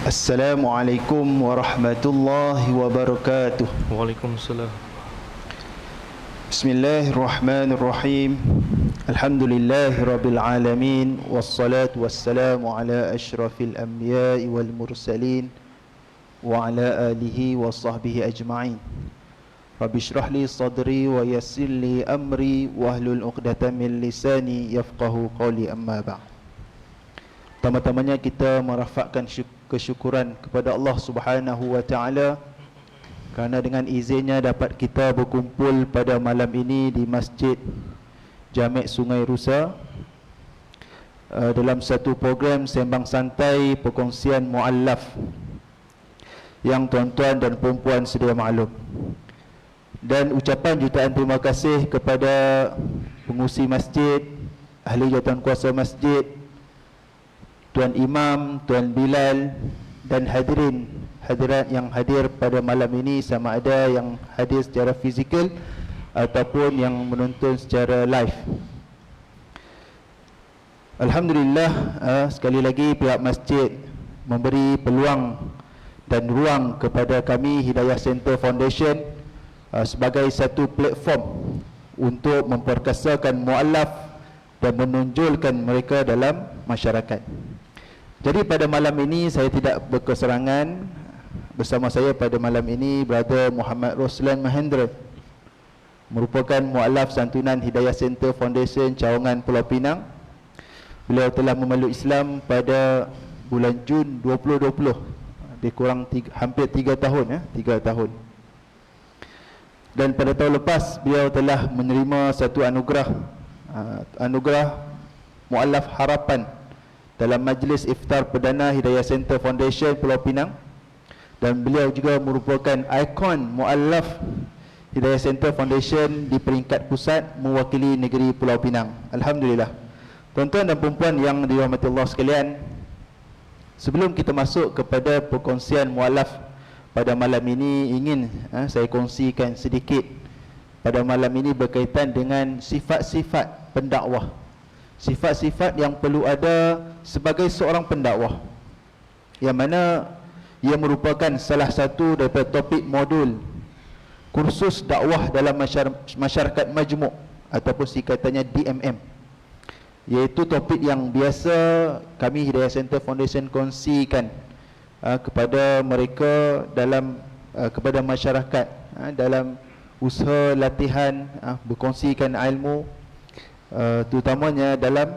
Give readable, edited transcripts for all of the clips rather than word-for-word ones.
Assalamualaikum warahmatullahi wabarakatuh. Waalaikumsalam. Bismillahirrahmanirrahim. Alhamdulillahi rabbil alamin. Wassalatu wassalamu ala ashrafil anbiya'i wal mursalin wa ala alihi wa sahbihi ajma'in. Rabbi shrah li sadri wa yassir li amri wahlul 'uqdatam min lisani yafqahu qawli, amma ba'd. Pertama-tamanya kita merafakkan kesyukuran kepada Allah Subhanahu wa taala kerana dengan izinnya dapat kita berkumpul pada malam ini di Masjid Jami' Sungai Rusa dalam satu program sembang santai perkongsian muallaf yang tuan-tuan dan puan-puan sedia maklum. Dan ucapan jutaan terima kasih kepada pengurusi masjid, ahli jawatankuasa masjid, Tuan Imam, Tuan Bilal dan hadirat yang hadir pada malam ini, sama ada yang hadir secara fizikal ataupun yang menonton secara live. Alhamdulillah, sekali lagi pihak masjid memberi peluang dan ruang kepada kami Hidayah Center Foundation sebagai satu platform untuk memperkasakan muallaf dan menonjolkan mereka dalam masyarakat. Jadi pada malam ini saya tidak berkeserangan. Bersama saya pada malam ini Brother Muhammad Roslan Mahendra, merupakan muallaf santunan Hidayah Center Foundation Cawangan, Pulau Pinang. Beliau telah memeluk Islam pada bulan Jun 2020. Lebih kurang hampir 3 tahun 3 tahun. Dan pada tahun lepas beliau telah menerima satu anugerah muallaf harapan dalam majlis iftar perdana Hidayah Center Foundation Pulau Pinang. Dan beliau juga merupakan ikon muallaf Hidayah Center Foundation di peringkat pusat mewakili negeri Pulau Pinang. Alhamdulillah. Tuan-tuan dan puan-puan yang dirahmati Allah sekalian, sebelum kita masuk kepada perkongsian muallaf pada malam ini, ingin saya kongsikan sedikit pada malam ini berkaitan dengan sifat-sifat pendakwah. Sifat-sifat yang perlu ada sebagai seorang pendakwah, yang mana ia merupakan salah satu daripada topik modul kursus dakwah dalam masyarakat majmuk ataupun singkatannya DMM, iaitu topik yang biasa kami Hidayah Center Foundation kongsikan kepada mereka dalam kepada masyarakat dalam usaha latihan berkongsikan ilmu, terutamanya dalam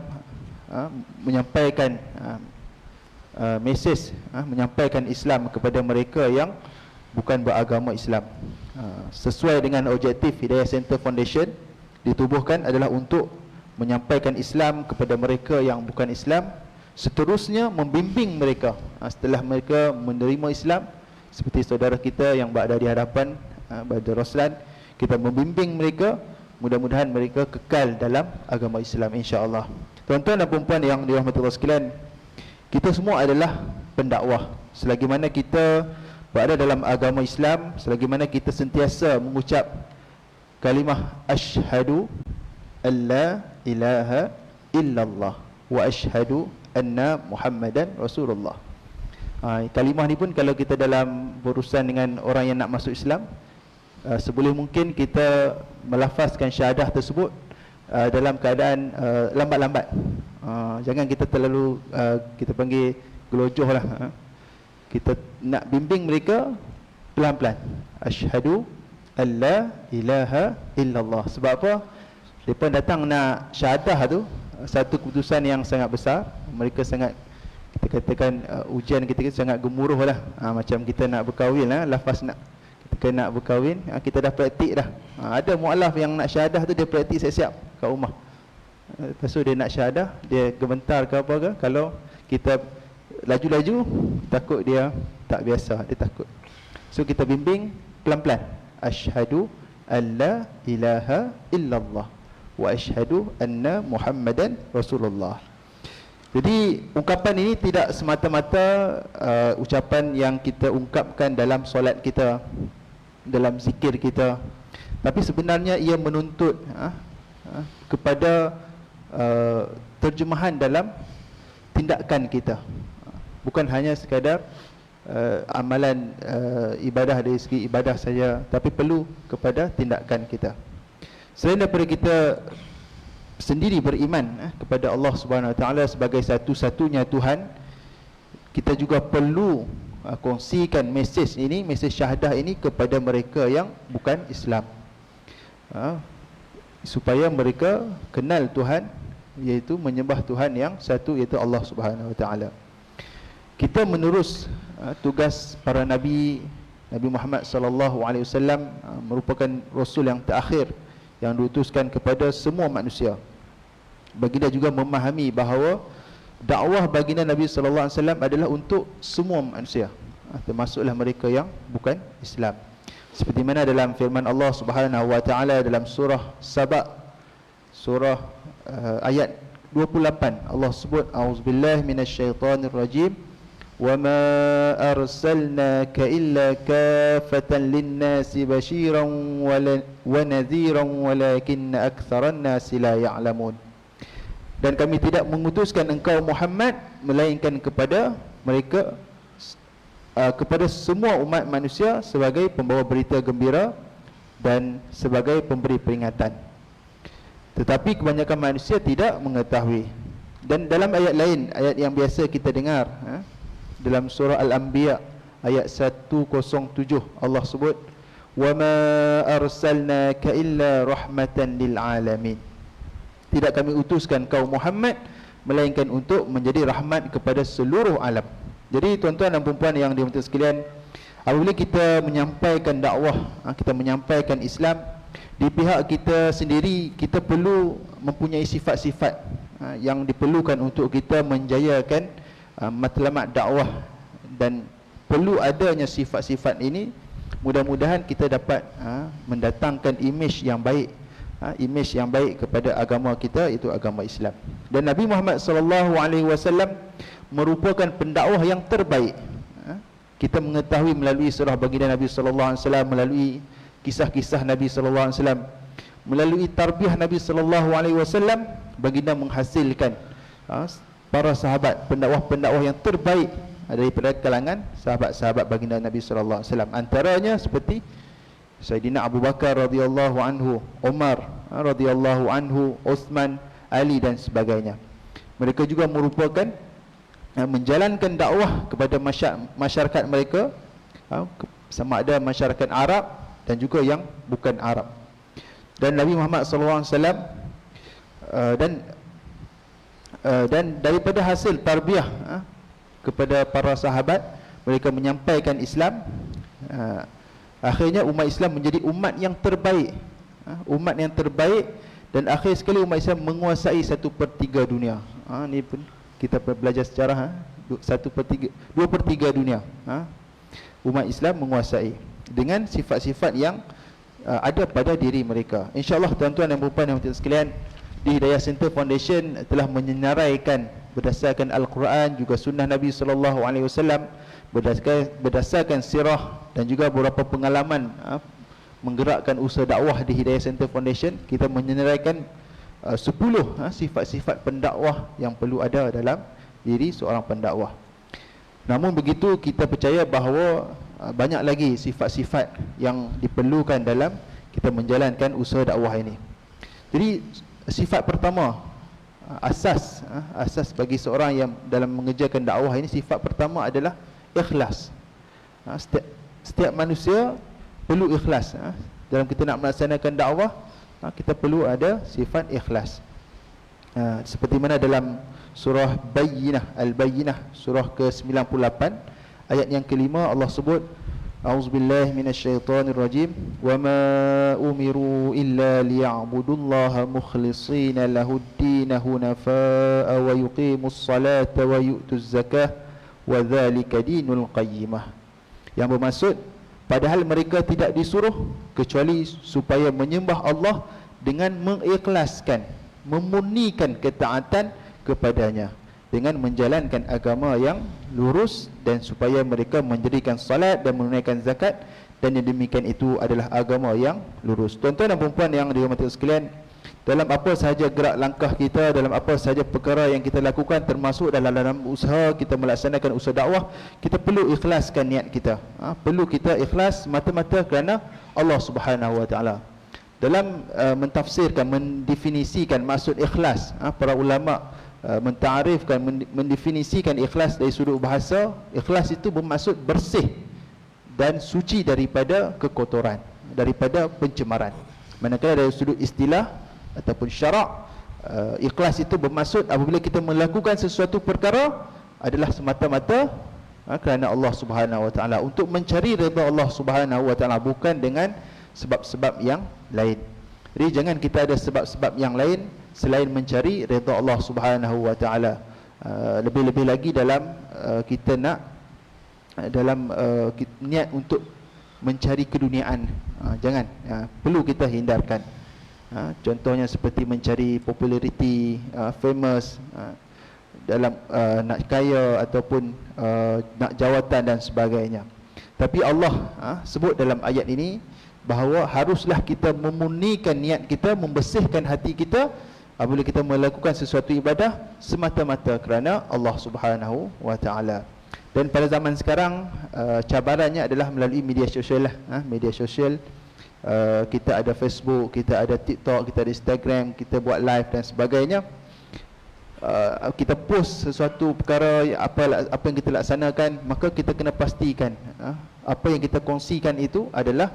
menyampaikan mesej, menyampaikan Islam kepada mereka yang bukan beragama Islam. Sesuai dengan objektif Hidayah Center Foundation ditubuhkan adalah untuk menyampaikan Islam kepada mereka yang bukan Islam, seterusnya membimbing mereka setelah mereka menerima Islam, seperti saudara kita yang berada di hadapan Brother Roslan. Kita membimbing mereka, mudah-mudahan mereka kekal dalam agama Islam, insya-Allah. Tuan-tuan dan puan-puan yang dirahmati Allah sekalian, kita semua adalah pendakwah. Selagi mana kita berada dalam agama Islam, selagi mana kita sentiasa mengucap kalimah asyhadu alla ilaha illallah wa asyhadu anna Muhammadan Rasulullah. Kalimah ni pun kalau kita dalam berurusan dengan orang yang nak masuk Islam, seboleh mungkin kita melafazkan syahadah tersebut dalam keadaan lambat-lambat. Jangan kita terlalu kita panggil gelojoh lah. Kita nak bimbing mereka pelan-pelan. Asyhadu alla ilaha illallah. Sebab apa? Mereka datang nak syahadah tu satu keputusan yang sangat besar. Mereka sangat, kita katakan ujian kita sangat gemuruh lah. Macam kita nak berkahwin lah, lafaz nak ketika nak berkahwin, kita dah praktik dah. Ada muallaf yang nak syahadah tu dia praktik siap-siap kat rumah. Lepas tu dia nak syahadah, dia gementar ke apa ke, kalau kita laju-laju takut dia tak biasa, dia takut. So kita bimbing pelan-pelan. Asyhadu alla ilaha illallah wa asyhadu anna Muhammadan Rasulullah. Jadi ungkapan ini tidak semata-mata ucapan yang kita ungkapkan dalam solat kita, dalam zikir kita, tapi sebenarnya ia menuntut kepada terjemahan dalam tindakan kita. Bukan hanya sekadar amalan ibadah dari segi ibadah saja, tapi perlu kepada tindakan kita. Selain daripada kita sendiri beriman kepada Allah Subhanahu Wa Taala sebagai satu-satunya Tuhan, kita juga perlu kongsikan mesej ini, mesej syahadah ini kepada mereka yang bukan Islam, supaya mereka kenal Tuhan, iaitu menyembah Tuhan yang satu, iaitu Allah Subhanahu Wa Taala. Kita menerus tugas para nabi. Nabi Muhammad sallallahu alaihi wasallam merupakan rasul yang terakhir yang diutuskan kepada semua manusia. Baginda juga memahami bahawa dakwah baginda Nabi sallallahu alaihi wasallam adalah untuk semua manusia, termasuklah mereka yang bukan Islam. Seperti mana dalam firman Allah Subhanahu wa taala dalam surah Saba, surah ayat 28, Allah sebut, auzubillahi minasyaitonir rajim, وَمَا أَرْسَلْنَاكَ إِلَّا كَافَةً لِلنَّاسِ بَشِيرًا وَنَذِيرًا وَلَكِنَّ أَكْثَرَ النَّاسِ لَا يَعْلَمُونَ. Dan kami tidak mengutuskan engkau Muhammad melainkan kepada mereka, kepada semua umat manusia sebagai pembawa berita gembira dan sebagai pemberi peringatan. Tetapi kebanyakan manusia tidak mengetahui. Dan dalam ayat lain, ayat yang biasa kita dengar, dalam surah Al-Anbiya ayat 107, Allah sebut, وَمَا أَرْسَلْنَاكَ إِلَّا رَحْمَةً لِلْعَالَمِينَ. Tidak kami utuskan kau Muhammad melainkan untuk menjadi rahmat kepada seluruh alam. Jadi tuan-tuan dan puan-puan yang dirahmati sekalian, apabila kita menyampaikan dakwah, kita menyampaikan Islam, di pihak kita sendiri kita perlu mempunyai sifat-sifat yang diperlukan untuk kita menjayakan matlamat dakwah, dan perlu adanya sifat-sifat ini. Mudah-mudahan kita dapat mendatangkan imej yang baik, imej yang baik kepada agama kita, itu agama Islam. Dan Nabi Muhammad sallallahu alaihi wasallam merupakan pendakwah yang terbaik. Kita mengetahui melalui surah baginda Nabi sallallahu alaihi wasallam, melalui kisah-kisah Nabi sallallahu alaihi wasallam, melalui tarbiyah Nabi sallallahu alaihi wasallam, baginda menghasilkan para sahabat, pendakwah-pendakwah yang terbaik daripada kalangan sahabat-sahabat baginda Nabi sallallahu alaihi wasallam. Antaranya seperti Sayyidina Abu Bakar radhiyallahu anhu, Umar radhiyallahu anhu, Uthman, Ali dan sebagainya. Mereka juga merupakan menjalankan dakwah kepada masyarakat mereka, sama ada masyarakat Arab dan juga yang bukan Arab. Dan Nabi Muhammad sallallahu alaihi wasallam dan daripada hasil tarbiyah kepada para sahabat, mereka menyampaikan Islam, akhirnya umat Islam menjadi umat yang terbaik, umat yang terbaik, dan akhir sekali umat Islam menguasai 1/3 dunia. Ini pun kita belajar sejarah, 2/3 dunia umat Islam menguasai dengan sifat-sifat yang ada pada diri mereka. InsyaAllah tuan-tuan dan puan-puan yang sekalian, di Hidayah Center Foundation telah menyenaraikan berdasarkan Al-Quran, juga sunnah Nabi SAW, berdasarkan sirah dan juga beberapa pengalaman menggerakkan usaha dakwah di Hidayah Center Foundation. Kita menyenaraikan 10 sifat-sifat pendakwah yang perlu ada dalam diri seorang pendakwah. Namun begitu, kita percaya bahawa banyak lagi sifat-sifat yang diperlukan dalam kita menjalankan usaha dakwah ini. Jadi sifat pertama, asas bagi seorang yang dalam mengerjakan dakwah ini, sifat pertama adalah ikhlas. Setiap manusia perlu ikhlas. Dalam kita nak melaksanakan dakwah, kita perlu ada sifat ikhlas. Seperti mana dalam surah Al-Bayyinah, surah ke-98 ayat yang kelima, Allah sebut, A'udzubillahi minasyaitonirrajim, wa ma umiru illa liya'budullaha mukhlishina lahud-din hunafa'a wa yuqimus salata wa yu'tuz zakah wa dzalika dinul qayyimah. Yang bermaksud, padahal mereka tidak disuruh kecuali supaya menyembah Allah dengan mengikhlaskan, memurnikan ketaatan kepadanya dengan menjalankan agama yang lurus, dan supaya mereka mendirikan salat dan menunaikan zakat, dan yang demikian itu adalah agama yang lurus. Tuan-tuan dan puan-puan yang dirahmati sekalian, dalam apa sahaja gerak langkah kita, dalam apa sahaja perkara yang kita lakukan, termasuk dalam usaha kita melaksanakan usaha dakwah, kita perlu ikhlaskan niat kita. Perlu kita ikhlas mata-mata kerana Allah Subhanahu Wa Taala. Dalam mentafsirkan, mendefinisikan maksud ikhlas, para ulama mentarifkan, mendefinisikan ikhlas dari sudut bahasa. Ikhlas itu bermaksud bersih dan suci daripada kekotoran, daripada pencemaran. Manakala dari sudut istilah ataupun syarak, ikhlas itu bermaksud apabila kita melakukan sesuatu perkara adalah semata-mata kerana Allah Subhanahu Wa Taala, untuk mencari redha Allah Subhanahu Wa Taala, bukan dengan sebab-sebab yang lain. Jadi jangan kita ada sebab-sebab yang lain selain mencari redha Allah Subhanahu Wa Taala. Lebih-lebih lagi dalam kita nak niat untuk mencari keduniaan, jangan, perlu kita hindarkan. Contohnya seperti mencari populariti, famous, dalam nak kaya ataupun nak jawatan dan sebagainya. Tapi Allah sebut dalam ayat ini bahawa haruslah kita memurnikan niat kita, membersihkan hati kita apabila kita melakukan sesuatu ibadah semata-mata kerana Allah Subhanahu Wa Taala. Dan pada zaman sekarang cabarannya adalah melalui media sosial lah. Media sosial, kita ada Facebook, kita ada TikTok, kita ada Instagram, kita buat live dan sebagainya. Kita post sesuatu perkara, apa yang kita laksanakan, maka kita kena pastikan apa yang kita kongsikan itu adalah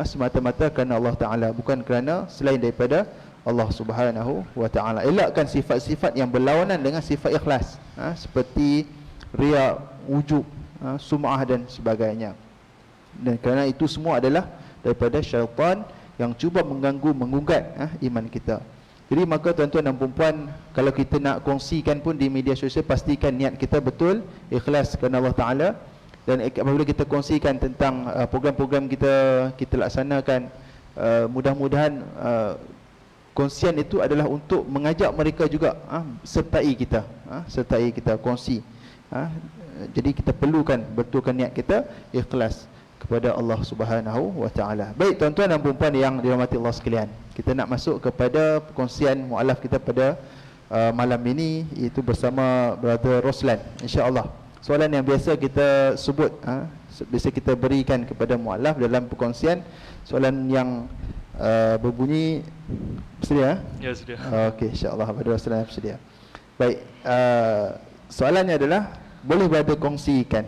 semata-mata kerana Allah Ta'ala, bukan kerana selain daripada Allah Subhanahu Wa Ta'ala. Elakkan sifat-sifat yang berlawanan dengan sifat ikhlas, seperti riya, ujub, sum'ah dan sebagainya. Dan kerana itu semua adalah daripada syaitan yang cuba mengganggu, menggugat iman kita. Jadi maka tuan-tuan dan puan-puan, kalau kita nak kongsikan pun di media sosial, pastikan niat kita betul, ikhlas kerana Allah Ta'ala. Dan apabila kita kongsikan tentang program-program kita laksanakan, mudah-mudahan kongsian itu adalah untuk mengajak mereka juga sertai kita kongsi. Jadi kita perlukan betulkan niat kita ikhlas kepada Allah Subhanahu Wa Taala. Baik tuan-tuan dan puan-puan yang dirahmati Allah sekalian, kita nak masuk kepada perkongsian mualaf kita pada malam ini, iaitu bersama Brother Roslan, insya-Allah. Soalan yang biasa kita sebut, biasa kita berikan kepada mualaf dalam perkongsian, soalan yang berbunyi, bersedia? Ya, sedia. Okey, insya-Allah Brother Roslan bersedia. Baik, soalannya adalah, boleh Brother kongsikan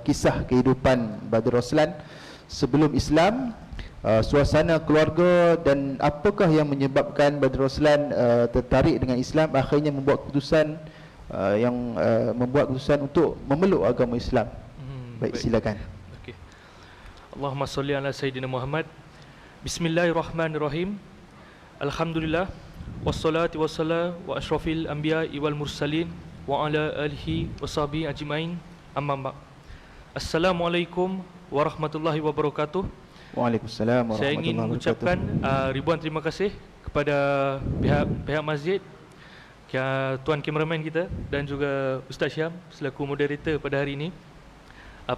kisah kehidupan Brother Roslan sebelum Islam, suasana keluarga, dan apakah yang menyebabkan Brother Roslan tertarik dengan Islam, akhirnya membuat keputusan untuk memeluk agama Islam. Baik, silakan. Okey. Allahumma salli ala Sayyidina Muhammad. Bismillahirrahmanirrahim. Alhamdulillah, wassalatu wassalamu wa asyrafil anbiya'i wal mursalin wa ala alihi washabihi ajmain, amma ba'd. Assalamualaikum warahmatullahi wabarakatuh. Waalaikumsalam warahmatullahi wabarakatuh. Saya ingin mengucapkan ribuan terima kasih kepada pihak masjid, tuan kameraman kita dan juga Ustaz Syam selaku moderator pada hari ini.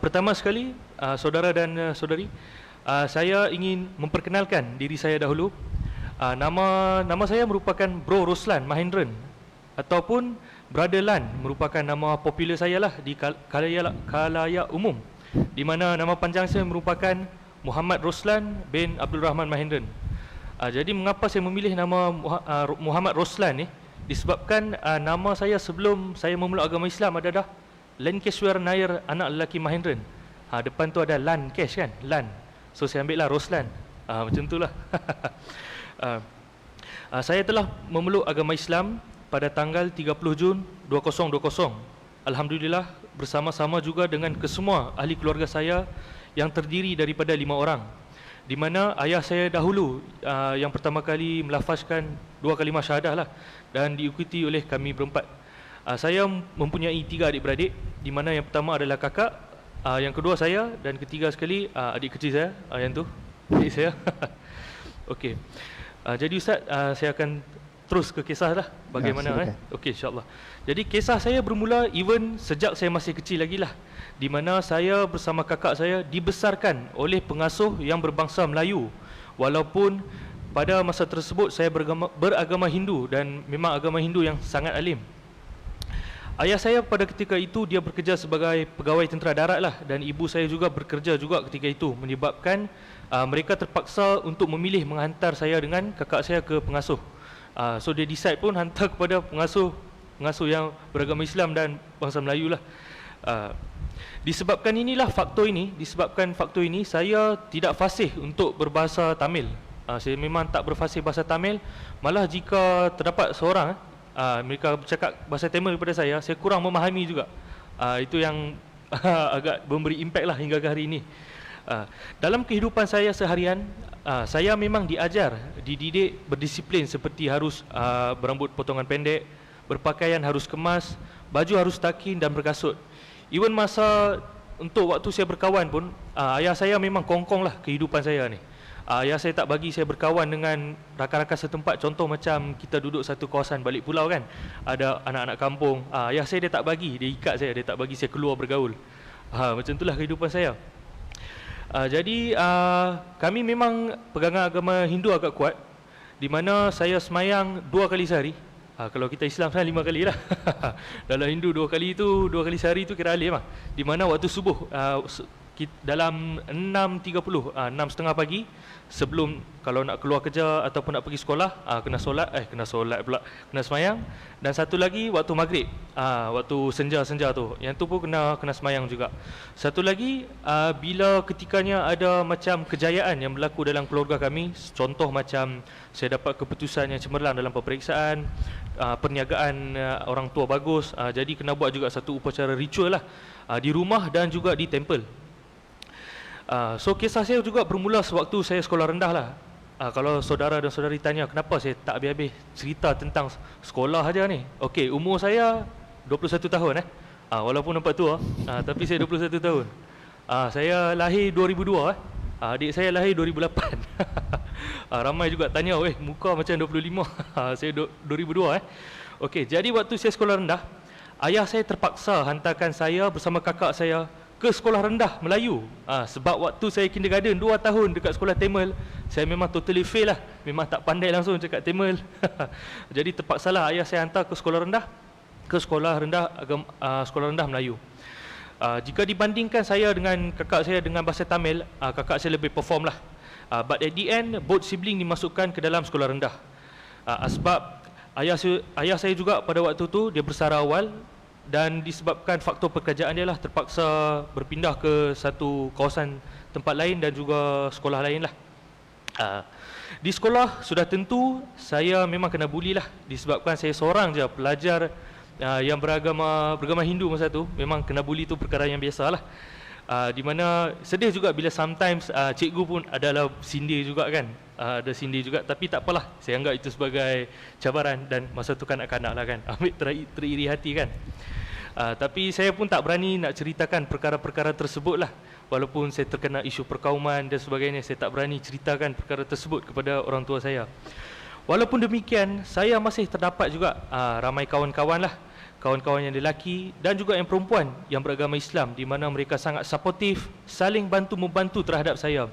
Pertama sekali, saudara dan saudari, saya ingin memperkenalkan diri saya dahulu. Nama saya merupakan Bro Roslan Mahendran, ataupun Brother Lan merupakan nama popular saya lah di khalayak umum, di mana nama panjang saya merupakan Muhammad Roslan bin Abdul Rahman Mahendran. Jadi mengapa saya memilih nama Muhammad Roslan ni? Disebabkan nama saya sebelum saya memeluk agama Islam adalah Lankeshwar Nair anak lelaki Mahendran. Depan tu ada Lan Kesh kan, Lan. So saya ambil lah Roslan. Macam tu lah. Saya telah memeluk agama Islam pada tanggal 30 Jun 2020. Alhamdulillah, bersama-sama juga dengan kesemua ahli keluarga saya yang terdiri daripada 5 orang, di mana ayah saya dahulu yang pertama kali melafazkan 2 kalimah syahadah lah, dan diikuti oleh kami berempat. Saya mempunyai 3 adik-beradik, di mana yang pertama adalah kakak, yang kedua saya, dan ketiga sekali adik kecil saya, yang tu adik saya. Okey. Jadi Ustaz, saya akan terus ke kisah lah bagaimana. Okey, insya-Allah. Jadi kisah saya bermula even sejak saya masih kecil lagi lah, di mana saya bersama kakak saya dibesarkan oleh pengasuh yang berbangsa Melayu, walaupun pada masa tersebut saya beragama Hindu dan memang agama Hindu yang sangat alim. Ayah saya pada ketika itu dia bekerja sebagai pegawai tentera darat lah, dan ibu saya juga bekerja juga ketika itu, menyebabkan mereka terpaksa untuk memilih menghantar saya dengan kakak saya ke pengasuh. So dia decide pun hantar kepada pengasuh yang beragama Islam dan bangsa Melayu lah. Disebabkan faktor ini saya tidak fasih untuk berbahasa Tamil. Saya memang tak berfasih bahasa Tamil. Malah jika terdapat seorang mereka bercakap bahasa Tamil kepada saya kurang memahami juga. Itu yang agak memberi impak lah hingga ke hari ini. Dalam kehidupan saya seharian, saya memang dididik berdisiplin, seperti harus berambut potongan pendek, berpakaian harus kemas, baju harus takin dan berkasut. Even masa untuk waktu saya berkawan pun, ayah saya memang kongkong lah kehidupan saya ni. Ayah saya tak bagi saya berkawan dengan rakan-rakan setempat. Contoh macam kita duduk satu kawasan balik pulau kan, ada anak-anak kampung, ayah saya dia tak bagi, dia ikat saya, dia tak bagi saya keluar bergaul. Macam itulah kehidupan saya. Jadi kami memang pegangan agama Hindu agak kuat, di mana saya semayang 2 kali sehari. Kalau kita Islam kan 5 kali lah. Dalam Hindu 2 kali sehari itu kira alim lah. Di mana waktu subuh dalam 6.30, 6.30 pagi, sebelum kalau nak keluar kerja ataupun nak pergi sekolah, kena solat pula, kena semayang. Dan satu lagi waktu maghrib, waktu senja tu, yang tu pun kena semayang juga. Satu lagi, bila ketikanya ada macam kejayaan yang berlaku dalam keluarga kami, contoh macam saya dapat keputusan yang cemerlang dalam peperiksaan, perniagaan orang tua bagus, jadi kena buat juga satu upacara ritual lah, di rumah dan juga di temple. So kisah saya juga bermula sewaktu saya sekolah rendah lah. Kalau saudara dan saudari tanya kenapa saya tak habis-habis cerita tentang sekolah aja ni. Okey, umur saya 21 tahun walaupun nampak tua, tapi saya 21 tahun. Saya lahir 2002 adik saya lahir 2008. Ramai juga tanya, muka macam 25. Saya 2002 Okey, jadi waktu saya sekolah rendah, ayah saya terpaksa hantarkan saya bersama kakak saya ke sekolah rendah Melayu. Sebab waktu saya kindergarten 2 tahun dekat sekolah Tamil, saya memang totally fail lah. Memang tak pandai langsung cakap Tamil. Jadi terpaksalah ayah saya hantar ke sekolah rendah Melayu. Jika dibandingkan saya dengan kakak saya dengan bahasa Tamil, kakak saya lebih perform lah. But at the end, both sibling dimasukkan ke dalam sekolah rendah. Sebab ayah saya juga pada waktu tu dia bersara awal, dan disebabkan faktor pekerjaan dia lah terpaksa berpindah ke satu kawasan tempat lain dan juga sekolah lain lah. Di sekolah sudah tentu saya memang kena bully lah, disebabkan saya seorang je pelajar yang beragama Hindu masa tu. Memang kena bully tu perkara yang biasa lah. Di mana sedih juga bila sometimes cikgu pun adalah sindir juga kan, ada sindir juga, tapi tak apalah, saya anggap itu sebagai cabaran, dan masa tu kanak-kanak lah kan, ambil teriri hati kan. Tapi saya pun tak berani nak ceritakan perkara-perkara tersebut lah. Walaupun saya terkena isu perkauman dan sebagainya, saya tak berani ceritakan perkara tersebut kepada orang tua saya. Walaupun demikian, saya masih terdapat juga ramai kawan-kawan lah, kawan-kawan yang lelaki dan juga yang perempuan yang beragama Islam, di mana mereka sangat suportif, saling bantu-membantu terhadap saya.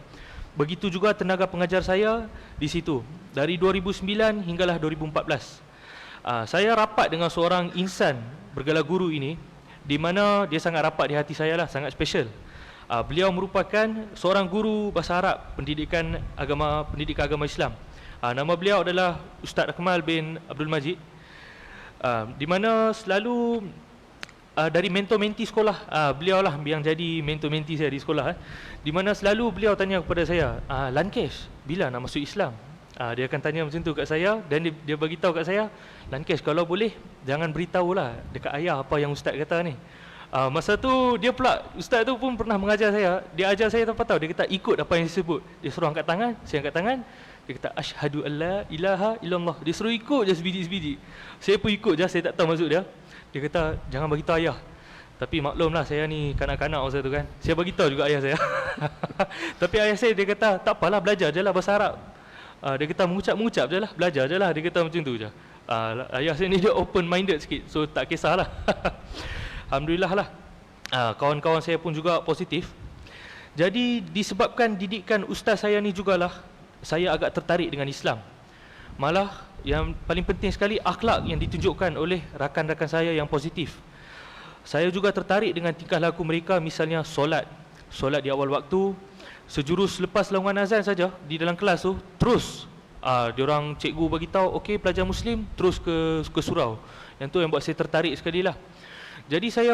Begitu juga tenaga pengajar saya di situ. Dari 2009 hinggalah 2014. Saya rapat dengan seorang insan bergelar guru ini, di mana dia sangat rapat di hati saya lah, sangat special. Beliau merupakan seorang guru bahasa Arab, pendidikan agama Islam. Nama beliau adalah Ustaz Akmal bin Abdul Majid, di mana selalu dari mentor-menti sekolah, beliau lah yang jadi mentor-menti saya di sekolah, di mana selalu beliau tanya kepada saya, Lankesh, bila nak masuk Islam? Dia akan tanya macam tu kat saya, dan dia bagi tahu kat saya, Lankesh, kalau boleh jangan beritahulah dekat ayah apa yang ustaz kata ni. Masa tu dia pula, ustaz tu pun pernah mengajar saya. Dia ajar saya apa tahu? Dia kata ikut apa yang disebut. Dia suruh angkat tangan, saya angkat tangan. Dia kata asyhadu alla ilaha illallah. Dia suruh ikut je sebiji-sebiji. Saya pun ikut je, saya tak tahu maksud dia. Dia kata jangan bagi tahu ayah. Tapi maklumlah saya ni kanak-kanak masa tu kan. Saya bagi tahu juga ayah saya. Tapi ayah saya dia kata tak apalah, belajar je lah bahasa Arab. Dia kata mengucap je lah, belajar je lah. Dia kata macam tu je. Ayah saya ni dia open minded sikit, so tak kisahlah. Alhamdulillah lah. Kawan-kawan saya pun juga positif. Jadi disebabkan didikan ustaz saya ni jugalah, saya agak tertarik dengan Islam. Malah yang paling penting sekali, akhlak yang ditunjukkan oleh rakan-rakan saya yang positif. Saya juga tertarik dengan tingkah laku mereka, misalnya solat di awal waktu. Sejurus lepas laungan azan saja di dalam kelas tu, terus diorang cikgu bagi tahu, okey pelajar Muslim terus ke surau. Yang tu yang buat saya tertarik sekali lah. Jadi saya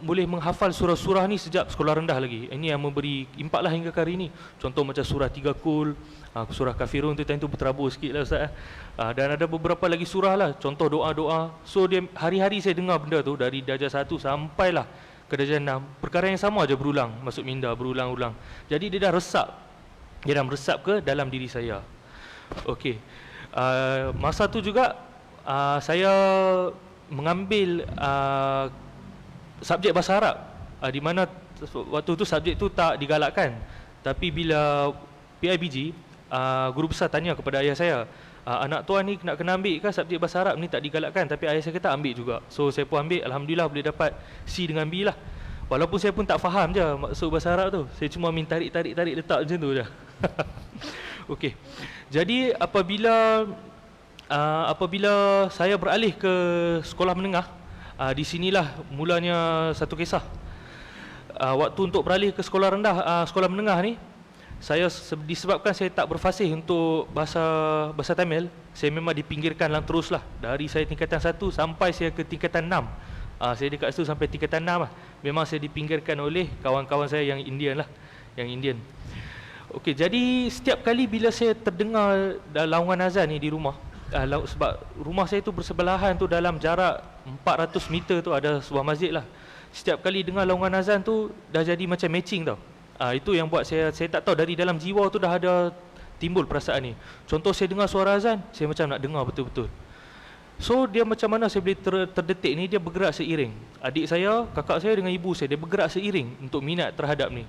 boleh menghafal surah-surah ni sejak sekolah rendah lagi. Ini yang memberi impak lah hingga ke hari ini. Contoh macam surah 3 Kul, surah Kafirun tu time tu berterabur sikit lah Ustaz. Dan ada beberapa lagi surah lah, contoh doa-doa. So dia hari-hari saya dengar benda tu dari darjah 1 sampailah ke darjah 6. Perkara yang sama aja berulang, masuk minda berulang-ulang. Jadi dia dah resap. Dia dah meresap ke dalam diri saya. Okey. Masa tu juga saya mengambil subjek bahasa Arab, di mana waktu tu subjek tu tak digalakkan. Tapi bila PIBG, guru besar tanya kepada ayah saya, anak tuan ni nak kena ambil ke subjek bahasa Arab ni, tak digalakkan. Tapi ayah saya kata ambil juga. So saya pun ambil, alhamdulillah boleh dapat C dengan B lah. Walaupun saya pun tak faham je maksud bahasa Arab tu, saya cuma minta tarik letak macam tu je. Okey. Jadi apabila saya beralih ke sekolah menengah, di sinilah mulanya satu kisah. Waktu untuk beralih ke sekolah rendah, sekolah menengah ni, disebabkan saya tak berfasih untuk bahasa Tamil, saya memang dipinggirkan lang teruslah. Dari saya tingkatan 1 sampai saya ke tingkatan 6. Saya dekat situ sampai tingkatan 6 lah. Memang saya dipinggirkan oleh kawan-kawan saya yang Indian lah, yang Indian. Okey, jadi setiap kali bila saya terdengar laungan azan ni di rumah, sebab rumah saya tu bersebelahan tu, dalam jarak 400 meter tu ada sebuah masjid lah. Setiap kali dengar laungan azan tu dah jadi macam matching tau. Itu yang buat saya tak tahu, dari dalam jiwa tu dah ada timbul perasaan ni. Contoh saya dengar suara azan, saya macam nak dengar betul-betul. So dia macam mana saya boleh terdetik ni, dia bergerak seiring. Adik saya, kakak saya dengan ibu saya, dia bergerak seiring untuk minat terhadap ni.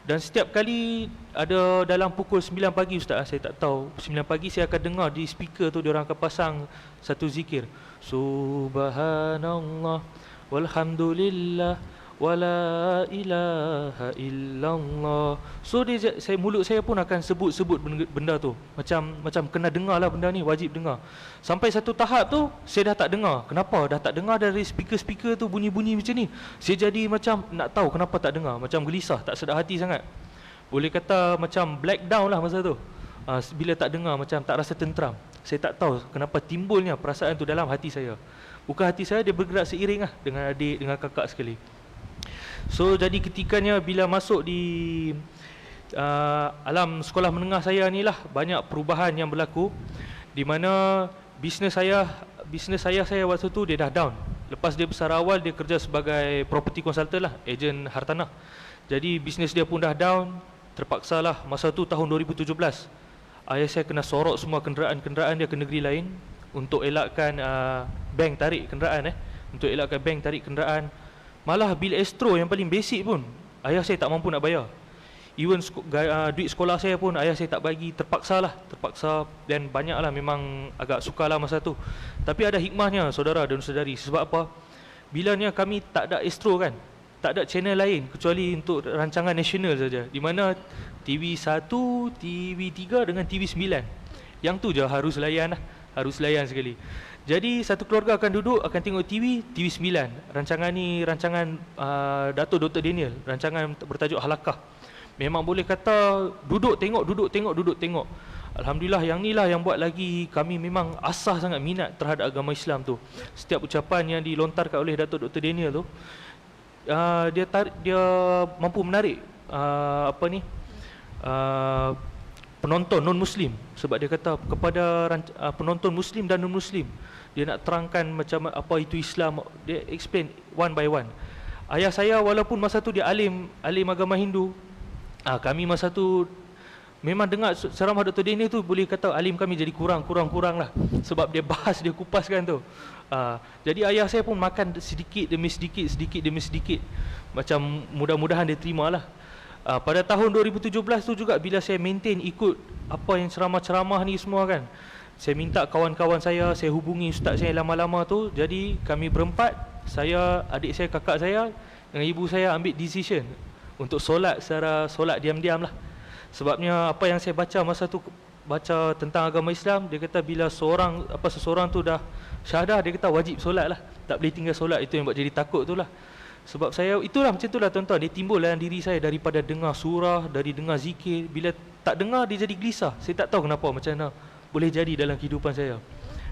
Dan setiap kali ada dalam pukul 9 pagi Ustaz, saya tak tahu, 9 pagi saya akan dengar di speaker tu diorang akan pasang satu zikir, Subhanallah walhamdulillah wala ilaha illallah. So mulut saya pun akan sebut benda tu, macam kena dengar lah benda ni, wajib dengar. Sampai satu tahap tu saya dah tak dengar. Kenapa dah tak dengar? Dari speaker tu bunyi-bunyi macam ni, saya jadi macam nak tahu kenapa tak dengar, macam gelisah, tak sedap hati sangat. Boleh kata macam black down lah masa tu. Bila tak dengar macam tak rasa tenteram. Saya tak tahu kenapa timbulnya perasaan tu dalam hati saya. Bukan hati saya, dia bergerak seiring lah dengan adik, dengan kakak sekali. So jadi ketikanya bila masuk di alam sekolah menengah saya ni lah, banyak perubahan yang berlaku, di mana bisnes saya waktu tu dia dah down. Lepas dia besar awal, dia kerja sebagai property consultant lah, ejen hartanah. Jadi bisnes dia pun dah down. Terpaksa lah masa tu tahun 2017, ayah saya kena sorok semua kenderaan dia ke negeri lain untuk elakkan bank tarik kenderaan, untuk elakkan bank tarik kenderaan. Malah bil Astro yang paling basic pun ayah saya tak mampu nak bayar. Even duit sekolah saya pun ayah saya tak bagi. Terpaksa. Dan banyaklah, memang agak sukarlah masa tu. Tapi ada hikmahnya saudara dan saudari. Sebab apa? Bilanya kami tak ada Astro kan, tak ada channel lain kecuali untuk rancangan nasional saja, di mana TV1, TV3 dengan TV9. Yang tu je harus layan lah, harus layan sekali. Jadi satu keluarga akan duduk, akan tengok TV9. Rancangan ni rancangan Dato' Dr. Daniel, rancangan bertajuk Halakah. Memang boleh kata duduk tengok. Alhamdulillah, yang ni lah yang buat lagi kami memang asah sangat minat terhadap agama Islam tu. Setiap ucapan yang dilontarkan oleh Dato' Dr. Daniel tu, dia mampu menarik penonton non-Muslim. Sebab dia kata kepada penonton Muslim dan non-Muslim, dia nak terangkan macam apa itu Islam. Dia explain one by one. Ayah saya walaupun masa tu dia alim agama Hindu, kami masa tu memang dengar ceramah Dr. Daniel tu, boleh kata alim kami jadi kurang lah. Sebab dia bahas, dia kupaskan tu. Jadi ayah saya pun makan sedikit demi sedikit. Macam mudah-mudahan dia terimalah. Pada tahun 2017 tu juga, bila saya maintain ikut apa yang ceramah-ceramah ni semua kan, saya minta kawan-kawan saya hubungi ustaz saya lama-lama tu. Jadi kami berempat, saya, adik saya, kakak saya dengan ibu saya ambil decision untuk solat secara solat diam-diam lah. Sebabnya apa yang saya baca masa tu, baca tentang agama Islam, dia kata bila seseorang tu dah syahadah, dia kata wajib solat lah, tak boleh tinggal solat. Itu yang buat jadi takut tu lah. Sebab saya, itulah macam tu lah tuan-tuan, dia timbul dalam diri saya daripada dengar surah, dari dengar zikir. Bila tak dengar, dia jadi gelisah. Saya tak tahu kenapa, macam mana boleh jadi dalam kehidupan saya.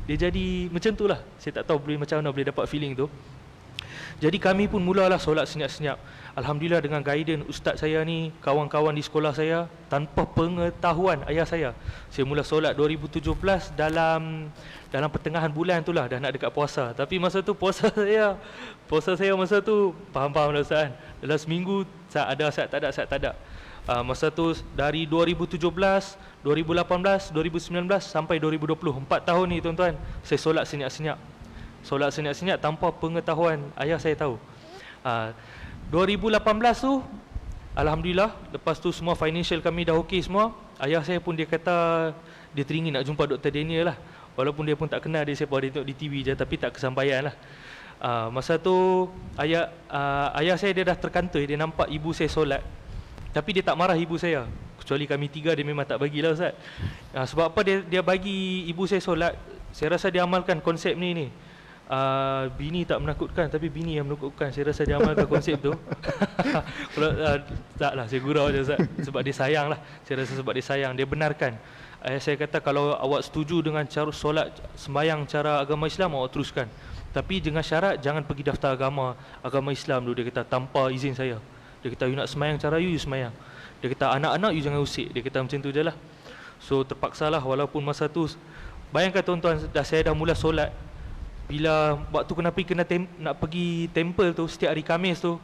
Dia jadi macam tu lah. Saya tak tahu macam mana boleh dapat feeling tu. Jadi kami pun mulalah solat senyap-senyap. Alhamdulillah dengan guidance ustaz saya ni, kawan-kawan di sekolah saya, tanpa pengetahuan ayah saya mula solat 2017 dalam pertengahan bulan tu lah, dah nak dekat puasa. Tapi masa tu puasa saya masa tu faham-faham lah ustaz kan. Dalam seminggu saat ada, saat tak ada. Masa tu dari 2017, 2018, 2019 sampai 2020, 4 tahun ni tuan-tuan, saya solat senyap-senyap. Solat senyap-senyap tanpa pengetahuan ayah saya tahu. 2018 tu alhamdulillah, lepas tu semua financial kami dah okey semua. Ayah saya pun dia kata dia teringin nak jumpa Dr. Daniel lah. Walaupun dia pun tak kenal dia siapa, dia tengok di TV je, tapi tak kesampaian lah. Masa tu ayah saya dia dah terkantoi, dia nampak ibu saya solat. Tapi dia tak marah ibu saya. Kecuali kami tiga, dia memang tak bagilah ustaz. Sebab apa dia bagi ibu saya solat, saya rasa dia amalkan konsep ni. Bini tak menakutkan, tapi bini yang menakutkan. Saya rasa dia amalkan konsep tu. Kalau taklah, saya gurau je Ustaz. Sebab dia sayang lah. Saya rasa sebab dia sayang, dia benarkan. Ayah saya kata kalau awak setuju dengan cara solat sembahyang cara agama Islam, awak teruskan. Tapi dengan syarat jangan pergi daftar agama Islam dulu. Dia kata tanpa izin saya. Dia kata you nak sembahyang cara you sembahyang. Dia kata anak-anak you jangan usik. Dia kata macam tu je lah. So terpaksalah, walaupun masa tu, bayangkan tuan-tuan, saya dah mula solat. Bila waktu nak pergi temple tu setiap hari Khamis tu,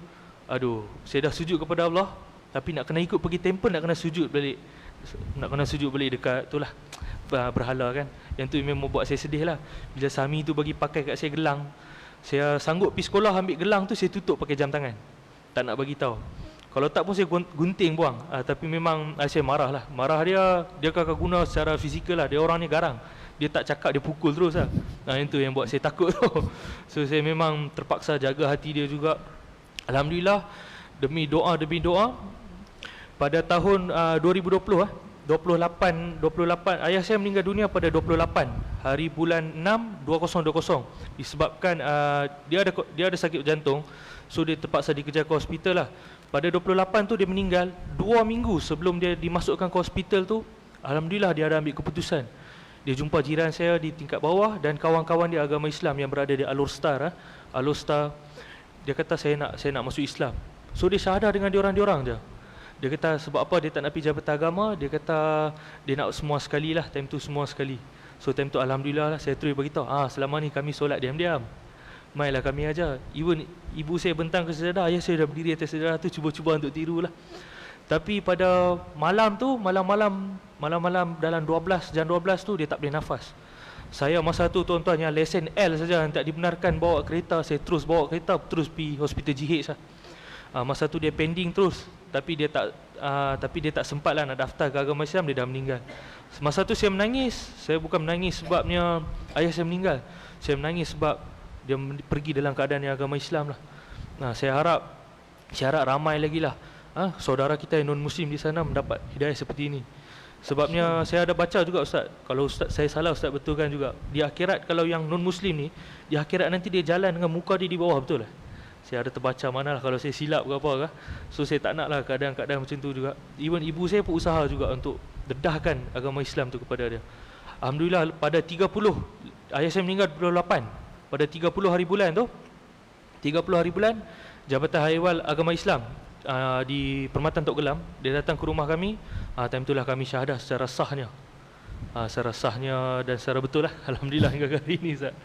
aduh, saya dah sujud kepada Allah, tapi nak kena ikut pergi temple, nak kena sujud balik dekat tu lah, berhala kan. Yang tu memang buat saya sedih lah. Bila Sami tu bagi pakai kat saya gelang, saya sanggup pergi sekolah ambil gelang tu, saya tutup pakai jam tangan, tak nak bagi tahu. Kalau tak pun saya gunting buang. Tapi memang saya marah lah. Marah dia kakak guna secara fizikal lah. Dia orang ni garang, dia tak cakap, dia pukul terus lah. Itu yang buat saya takut tu. So saya memang terpaksa jaga hati dia juga. Alhamdulillah, demi doa pada tahun 2020 28 ayah saya meninggal dunia pada 28 hari bulan 6 2020, disebabkan dia ada sakit jantung. So dia terpaksa dikejar ke hospital lah. Pada 28 tu dia meninggal. 2 minggu sebelum dia dimasukkan ke hospital tu, alhamdulillah dia ada ambil keputusan. Dia jumpa jiran saya di tingkat bawah dan kawan-kawan dia agama Islam yang berada di Alor-Star. Dia kata saya nak masuk Islam. So dia syahadah dengan diorang je. Dia kata sebab apa dia tak nak pergi jabatan agama. Dia kata dia nak semua sekali lah, time tu semua sekali. So time tu alhamdulillah lah, saya terus beritahu, selama ni kami solat diam-diam, mainlah kami aja. Even ibu saya bentang ke sejadah, ayah saya dah berdiri atas sejadah tu, cuba-cuba untuk tiru lah. Tapi pada malam dalam jam 12 tu dia tak boleh nafas. Saya masa tu tuan-tuan yang lesen L saja yang tak dibenarkan bawa kereta, saya terus bawa kereta terus pergi hospital GH lah. Masa tu dia pending terus, tapi dia tak sempat lah nak daftar ke agama Islam, dia dah meninggal. Masa tu saya menangis. Saya bukan menangis sebabnya ayah saya meninggal. Saya menangis sebab dia pergi dalam keadaan yang agama Islam lah. Saya harap ramai lagi lah saudara kita yang non-Muslim di sana mendapat hidayah seperti ini. Sebabnya saya ada baca juga ustaz, kalau ustaz saya salah ustaz betulkan juga, di akhirat kalau yang non-Muslim ni, di akhirat nanti dia jalan dengan muka dia di bawah, betul lah? Saya ada terbaca mana lah, kalau saya silap ke apa kah. So saya tak nak lah keadaan-keadaan macam tu juga. Even ibu saya pun usaha juga untuk dedahkan agama Islam tu kepada dia. Alhamdulillah pada 30, ayah saya meninggal 28. Pada 30 hari bulan tu, 30 hari bulan, Jabatan Haiwal Agama Islam di Permatan Tok Gelam, dia datang ke rumah kami. Time itulah kami syahadah secara sahnya. Secara sahnya dan secara betul lah. Alhamdulillah hingga hari ini Ustaz.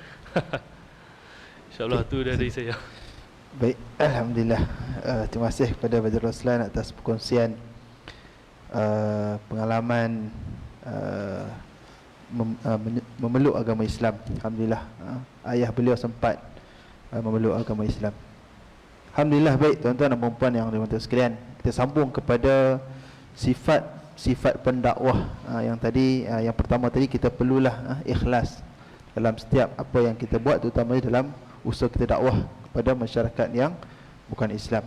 InsyaAllah tu dari saya. Baik, alhamdulillah. Terima kasih kepada Badrul Roslan atas perkongsian pengalaman memeluk agama Islam. Alhamdulillah, ayah beliau sempat memeluk agama Islam. Alhamdulillah. Baik tuan-tuan dan puan-puan yang dirahmati sekalian, kita sambung kepada sifat pendakwah. Yang tadi, yang pertama tadi, kita perlulah ikhlas dalam setiap apa yang kita buat, terutamanya dalam usaha kita dakwah kepada masyarakat yang bukan Islam.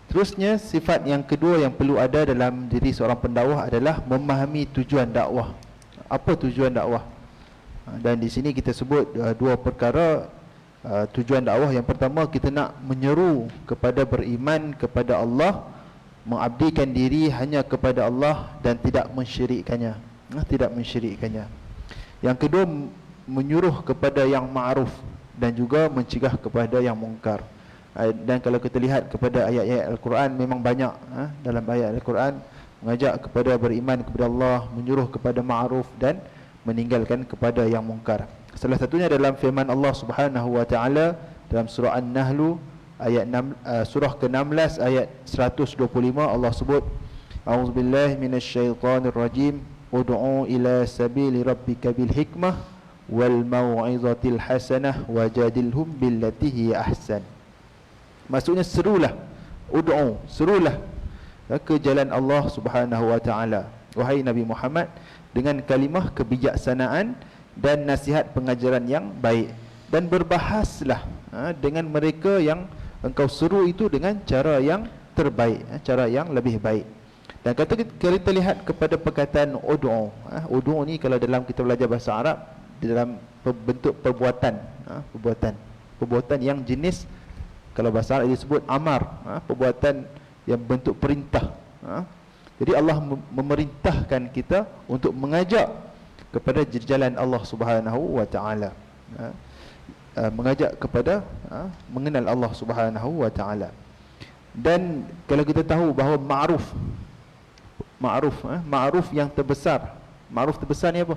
Terusnya, sifat yang kedua yang perlu ada dalam diri seorang pendakwah adalah memahami tujuan dakwah. Apa tujuan dakwah? Dan di sini kita sebut dua perkara tujuan dakwah. Yang pertama, kita nak menyeru kepada beriman kepada Allah, mengabdikan diri hanya kepada Allah dan tidak mensyirikkannya. Tidak mensyirikkannya. Yang kedua, menyuruh kepada yang ma'ruf dan juga mencegah kepada yang mungkar. Dan kalau kita lihat kepada ayat-ayat Al-Quran, memang banyak dalam ayat Al-Quran mengajak kepada beriman kepada Allah, menyuruh kepada ma'ruf dan meninggalkan kepada yang mungkar. Salah satunya dalam firman Allah Subhanahu wa taala dalam surah An-Nahl ayat 6, surah ke-16 ayat 125, Allah sebut, A'udzubillahi minasyaitonirrajim, ud'u ila sabili rabbika bil hikmah wal mau'izatil hasanah wajadilhum billati hiya ahsan. Maksudnya serulah, ud'u, serulah ke jalan Allah Subhanahu wa taala, wahai Nabi Muhammad, dengan kalimah kebijaksanaan dan nasihat pengajaran yang baik, dan berbahaslah dengan mereka yang engkau seru itu dengan cara yang terbaik, cara yang lebih baik. Dan kalau kita lihat kepada perkataan ud'u, ud'u ni kalau dalam kita belajar bahasa Arab, dalam bentuk perbuatan, perbuatan yang jenis, kalau bahasa Arab disebut amar, perbuatan yang bentuk perintah. Jadi Allah memerintahkan kita untuk mengajak kepada jalan Allah Subhanahu wa taala, mengajak kepada mengenal Allah Subhanahu wa taala. Dan kalau kita tahu bahawa ma'ruf yang terbesar, ma'ruf terbesar ni apa?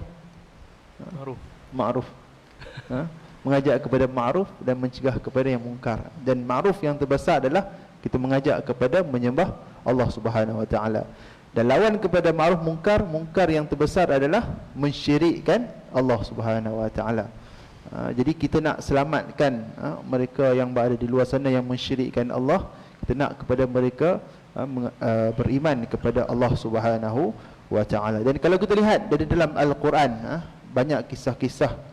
Ma'ruf. Mengajak kepada ma'ruf dan mencegah kepada yang mungkar. Dan ma'ruf yang terbesar adalah kita mengajak kepada menyembah Allah Subhanahu wa taala. Dan lawan kepada ma'ruf mungkar, mungkar yang terbesar adalah mensyirikkan Allah Subhanahu wa taala. Jadi kita nak selamatkan mereka yang berada di luar sana yang mensyirikkan Allah. Kita nak kepada mereka beriman kepada Allah Subhanahu wa taala. Dan kalau kita lihat dari dalam Al-Quran, banyak kisah-kisah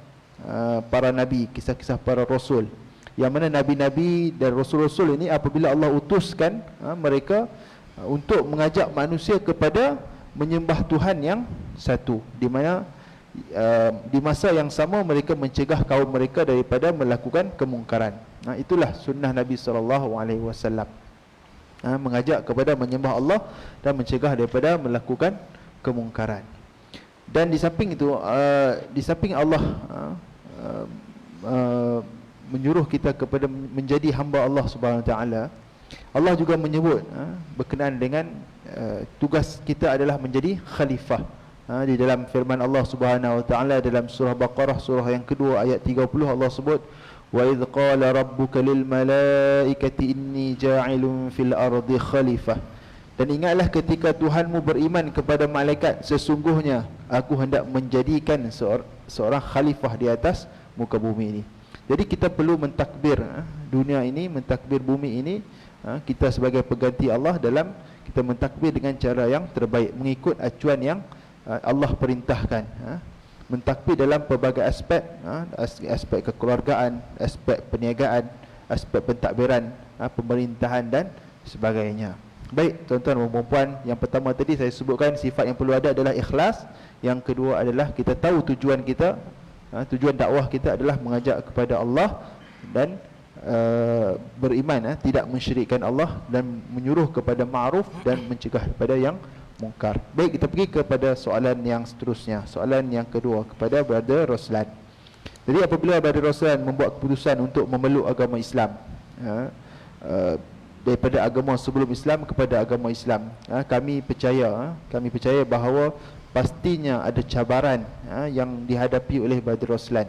para nabi, kisah-kisah para rasul, yang mana nabi-nabi dan rasul-rasul ini apabila Allah utuskan mereka untuk mengajak manusia kepada menyembah Tuhan yang satu, di mana di masa yang sama mereka mencegah kaum mereka daripada melakukan kemungkaran. Itulah sunnah Nabi SAW, mengajak kepada menyembah Allah dan mencegah daripada melakukan kemungkaran. Dan di samping itu, di samping Allah menyuruh kita kepada menjadi hamba Allah Subhanahu Wa Taala, Allah juga menyebut berkenaan dengan tugas kita adalah menjadi khalifah. Di dalam firman Allah Subhanahu Wa Taala dalam surah Baqarah, surah yang kedua ayat 30, Allah sebut, wa idz qala rabbuka lil malaikati inni ja'ilun fil ardi khalifah. Dan ingatlah ketika Tuhanmu beriman kepada malaikat, sesungguhnya aku hendak menjadikan seorang khalifah di atas muka bumi ini. Jadi kita perlu mentakbir dunia ini, mentakbir bumi ini, kita sebagai pengganti Allah dalam kita mentakbir dengan cara yang terbaik, mengikut acuan yang Allah perintahkan. Mentakbir dalam pelbagai aspek, aspek kekeluargaan, aspek perniagaan, aspek pentadbiran, pemerintahan dan sebagainya. Baik tuan-tuan dan puan-puan, yang pertama tadi saya sebutkan sifat yang perlu ada adalah ikhlas. Yang kedua adalah kita tahu tujuan kita, tujuan dakwah kita adalah mengajak kepada Allah dan beriman, tidak mensyirikkan Allah, dan menyuruh kepada ma'ruf dan mencegah kepada yang mungkar. Baik, kita pergi kepada soalan yang seterusnya. Soalan yang kedua kepada Brother Roslan. Jadi apabila Brother Roslan membuat keputusan untuk memeluk agama Islam, daripada agama sebelum Islam kepada agama Islam, kami percaya bahawa pastinya ada cabaran yang dihadapi oleh Brother Roslan.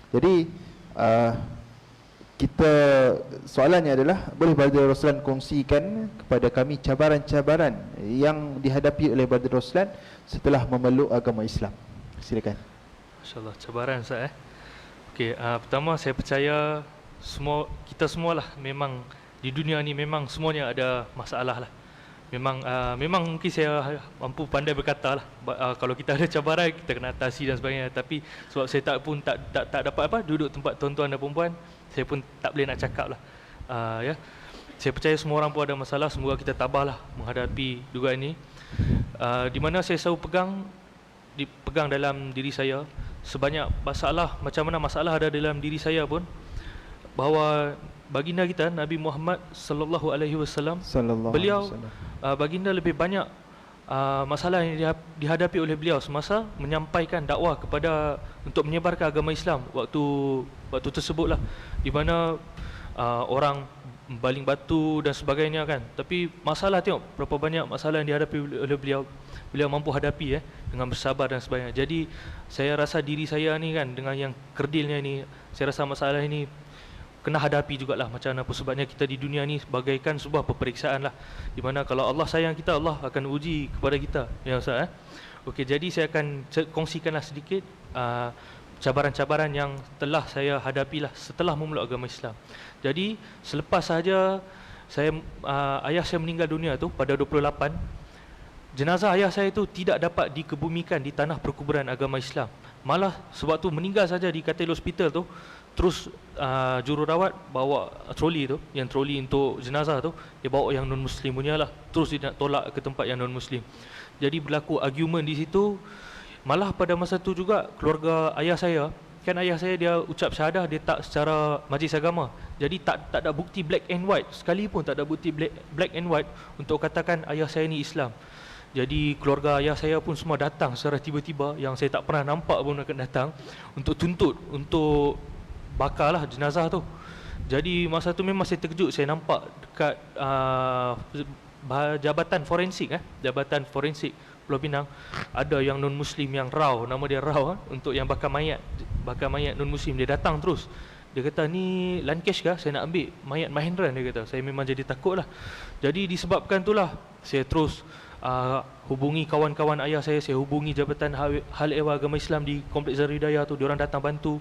Jadi soalannya adalah, boleh Brother Roslan kongsikan kepada kami cabaran-cabaran yang dihadapi oleh Brother Roslan setelah memeluk agama Islam? Silakan. Masya-Allah, cabaran Ustaz. Okey, pertama saya percaya kita semualah memang di dunia ni memang semuanya ada masalah lah. Memang mungkin saya mampu pandai berkata lah, kalau kita ada cabaran kita kena atasi dan sebagainya. Tapi sebab saya tak dapat duduk tempat tuan-tuan dan perempuan, saya pun tak boleh nak cakap lah. Ya. saya percaya semua orang pun ada masalah. Semoga kita tabahlah menghadapi dugaan ini. Di mana saya selalu dipegang dalam diri saya, sebanyak masalah, macam mana masalah ada dalam diri saya pun, bahawa baginda kita Nabi Muhammad sallallahu alaihi wasallam, beliau baginda lebih banyak masalah yang dihadapi oleh beliau semasa menyampaikan dakwah kepada untuk menyebarkan agama Islam waktu tersebutlah, di mana orang baling batu dan sebagainya kan. Tapi masalah, tengok berapa banyak masalah yang dihadapi oleh beliau mampu hadapi dengan bersabar dan sebagainya. Jadi saya rasa diri saya ni kan, dengan yang kerdilnya ni, saya rasa masalah ini kena hadapi jugalah. Macam mana pun sebabnya kita di dunia ni bagaikan sebuah peperiksaan lah, di mana kalau Allah sayang kita, Allah akan uji kepada kita, ya Ustaz. Okey, jadi saya akan kongsikanlah sedikit cabaran-cabaran yang telah saya hadapilah setelah memeluk agama Islam. Jadi selepas sahaja ayah saya meninggal dunia tu pada 28, jenazah ayah saya itu tidak dapat dikebumikan di tanah perkuburan agama Islam. Malah sebab tu meninggal saja di katil hospital tu, terus jururawat bawa troli tu, yang troli untuk jenazah tu, dia bawa yang non muslim punya lah, terus dia nak tolak ke tempat yang non muslim. Jadi berlaku argument di situ. Malah pada masa tu juga keluarga ayah saya, kan ayah saya dia ucap syahadah, dia tak secara majlis agama. Jadi tak ada bukti black and white, sekalipun tak ada bukti black and white untuk katakan ayah saya ni Islam. Jadi keluarga ayah saya pun semua datang secara tiba-tiba, yang saya tak pernah nampak pun akan datang untuk tuntut, untuk bakarlah jenazah tu. Jadi masa tu memang saya terkejut, saya nampak dekat Jabatan Forensik Pulau Pinang, ada yang non-muslim yang raw, nama dia raw untuk yang bakar mayat non-muslim. Dia datang terus, dia kata, ni Lankesh kah? Saya nak ambil mayat Mahendran, dia kata. Saya memang jadi takut lah. Jadi disebabkan itulah saya terus hubungi kawan-kawan ayah saya hubungi Jabatan Hal Ehwal Agama Islam di Kompleks Zarul Hidayah tu, diorang datang bantu.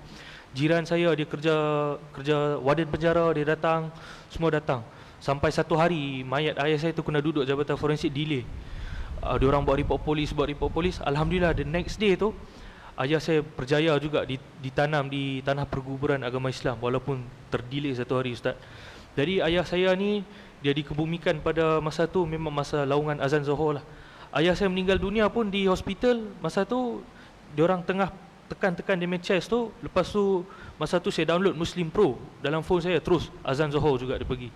Jiran saya, dia kerja warden penjara, dia datang, semua datang. Sampai satu hari mayat ayah saya tu kena duduk Jabatan Forensik delay. Diorang buat report polis. Alhamdulillah, the next day tu ayah saya berjaya juga ditanam di tanah perkuburan agama Islam, walaupun terdelay satu hari, Ustaz. Jadi ayah saya ni, dia dikebumikan pada masa tu memang masa laungan azan Zuhur lah. Ayah saya meninggal dunia pun di hospital masa tu, diorang tengah tekan dia main chest tu. Lepas tu masa tu saya download Muslim Pro dalam phone saya, terus azan Zuhur juga dia pergi.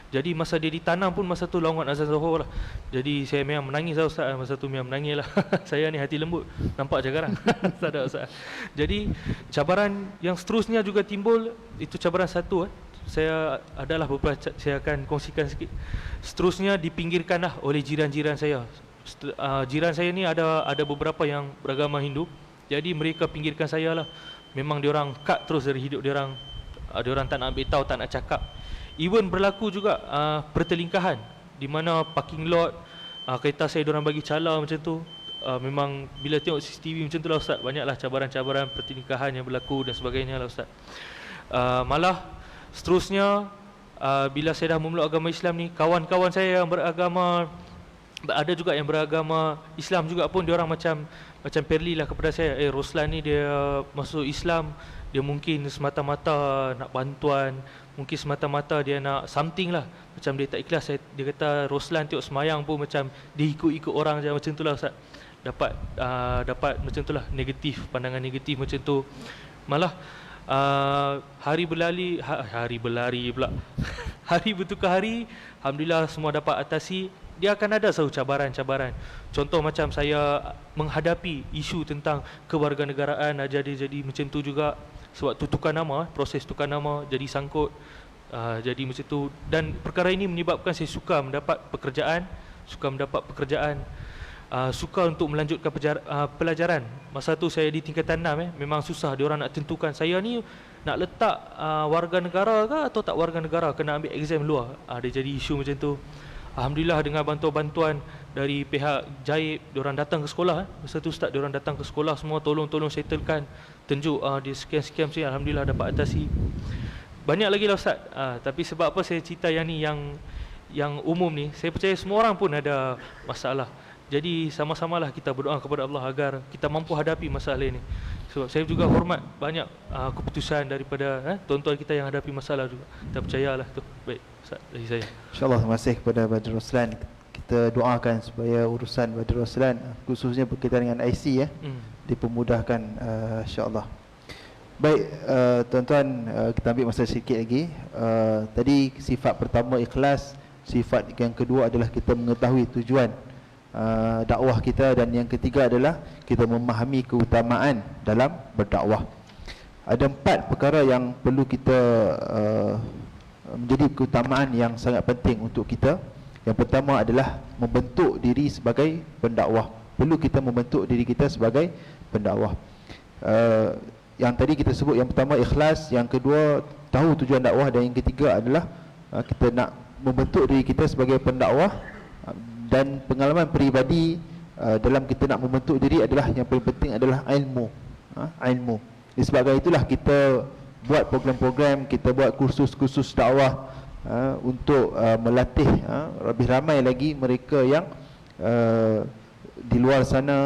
Jadi masa dia ditanam pun masa tu laungan azan Zuhur lah. Jadi saya memang menangis lah, Ustaz. Masa tu memang menangis lah. Saya ni hati lembut, nampak je garang. Tak ada, Ustaz. Jadi cabaran yang seterusnya juga timbul. Itu cabaran satu. Saya adalah beberapa, saya akan kongsikan sikit. Seterusnya dipinggirkan lah oleh jiran-jiran saya. Jiran saya ni ada beberapa yang beragama Hindu. Jadi mereka pinggirkan saya lah. Memang diorang cut terus dari hidup diorang. Diorang tak nak ambil tahu, tak nak cakap. Even berlaku juga pertelingkahan, di mana parking lot kereta saya diorang bagi cala macam tu. Memang bila tengok CCTV macam tu lah, Ustaz, banyaklah cabaran-cabaran pertelingkahan yang berlaku dan sebagainya lah, Ustaz. Malah seterusnya bila saya dah memeluk agama Islam ni, kawan-kawan saya yang beragama, ada juga yang beragama Islam juga pun, diorang macam Perli lah kepada saya. Roslan ni dia masuk Islam, dia mungkin semata-mata nak bantuan, mungkin semata-mata dia nak something lah, macam dia tak ikhlas. Dia kata Roslan tengok semayang pun macam dia ikut-ikut orang je, macam tu lah, Ustaz. Dapat macam tu lah, pandangan negatif macam tu. Malah hari berlari pula hari bertukar hari, alhamdulillah semua dapat atasi. Dia akan ada selalu cabaran-cabaran. Contoh macam saya menghadapi isu tentang kewarganegaraan, jadi macam tu juga. Sebab tu tukar nama, proses tukar nama jadi sangkut. Jadi macam tu. Dan perkara ini menyebabkan saya suka mendapat pekerjaan, suka untuk melanjutkan pelajaran. Masa tu saya di tingkatan 6, memang susah diorang nak tentukan saya ni nak letak warga negara ke atau tak warga negara, kena ambil exam luar. Dia jadi isu macam tu. Alhamdulillah dengan bantuan dari pihak Jaib, diorang datang ke sekolah. Masa tu, Ustaz, diorang datang ke sekolah semua, tolong settlekan, tunjuk dia sekian-sekian, alhamdulillah dapat atasi. Banyak lagi lah, Ustaz. Tapi sebab apa saya cerita yang ni, yang umum ni, saya percaya semua orang pun ada masalah. Jadi sama-samalah kita berdoa kepada Allah agar kita mampu hadapi masalah ini. Sebab saya juga hormat banyak keputusan daripada tuan-tuan kita yang hadapi masalah juga. Kita percayalah tu. Baik, Ustaz, dari saya. InsyaAllah, terima kasih kepada Badrul Roslan. Kita doakan supaya urusan Badrul Roslan, khususnya berkaitan dengan IC dipermudahkan, insyaAllah. Baik, tuan-tuan, kita ambil masa sikit lagi. Tadi sifat pertama ikhlas, sifat yang kedua adalah kita mengetahui tujuan dakwah kita, dan yang ketiga adalah kita memahami keutamaan dalam berdakwah. Ada 4 perkara yang perlu kita menjadi keutamaan yang sangat penting untuk kita. Yang pertama adalah membentuk diri sebagai pendakwah. Perlu kita membentuk diri kita sebagai pendakwah. Yang tadi kita sebut, yang pertama ikhlas, yang kedua tahu tujuan dakwah, dan yang ketiga adalah kita nak membentuk diri kita sebagai pendakwah. Dan pengalaman peribadi dalam kita nak membentuk diri adalah yang paling penting adalah ilmu. Ilmu. Disebabkan itulah kita buat program-program, kita buat kursus-kursus dakwah untuk melatih lebih ramai lagi mereka yang di luar sana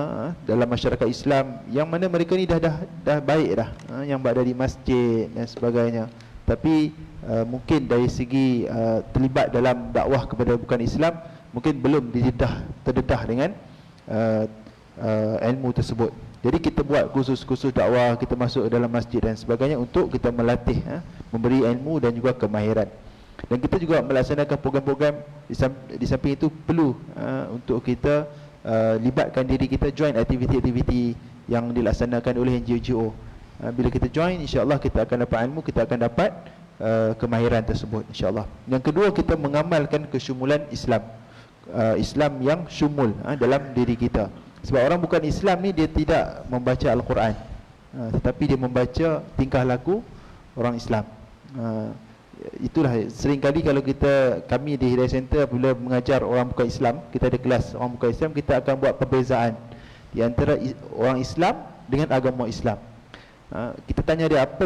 dalam masyarakat Islam, yang mana mereka ni dah baik dah, yang berada di masjid dan sebagainya, tapi mungkin dari segi terlibat dalam dakwah kepada bukan Islam, mungkin belum terdedah dengan ilmu tersebut. Jadi kita buat kursus-kursus dakwah, kita masuk dalam masjid dan sebagainya untuk kita melatih, memberi ilmu dan juga kemahiran. Dan kita juga melaksanakan program-program di samping itu perlu untuk kita libatkan diri kita, join aktiviti-aktiviti yang dilaksanakan oleh NGO. Bila kita join, insya-Allah kita akan dapat ilmu, kita akan dapat kemahiran tersebut, insya-Allah. Yang kedua, kita mengamalkan kesyumulan Islam. Islam yang syumul dalam diri kita. Sebab orang bukan Islam ni dia tidak membaca Al-Quran, tetapi dia membaca tingkah laku orang Islam. Itulah seringkali kalau kami di Hidayah Center bila mengajar orang bukan Islam, kita ada kelas orang bukan Islam, kita akan buat perbezaan di antara orang Islam dengan agama Islam. Kita tanya dia apa,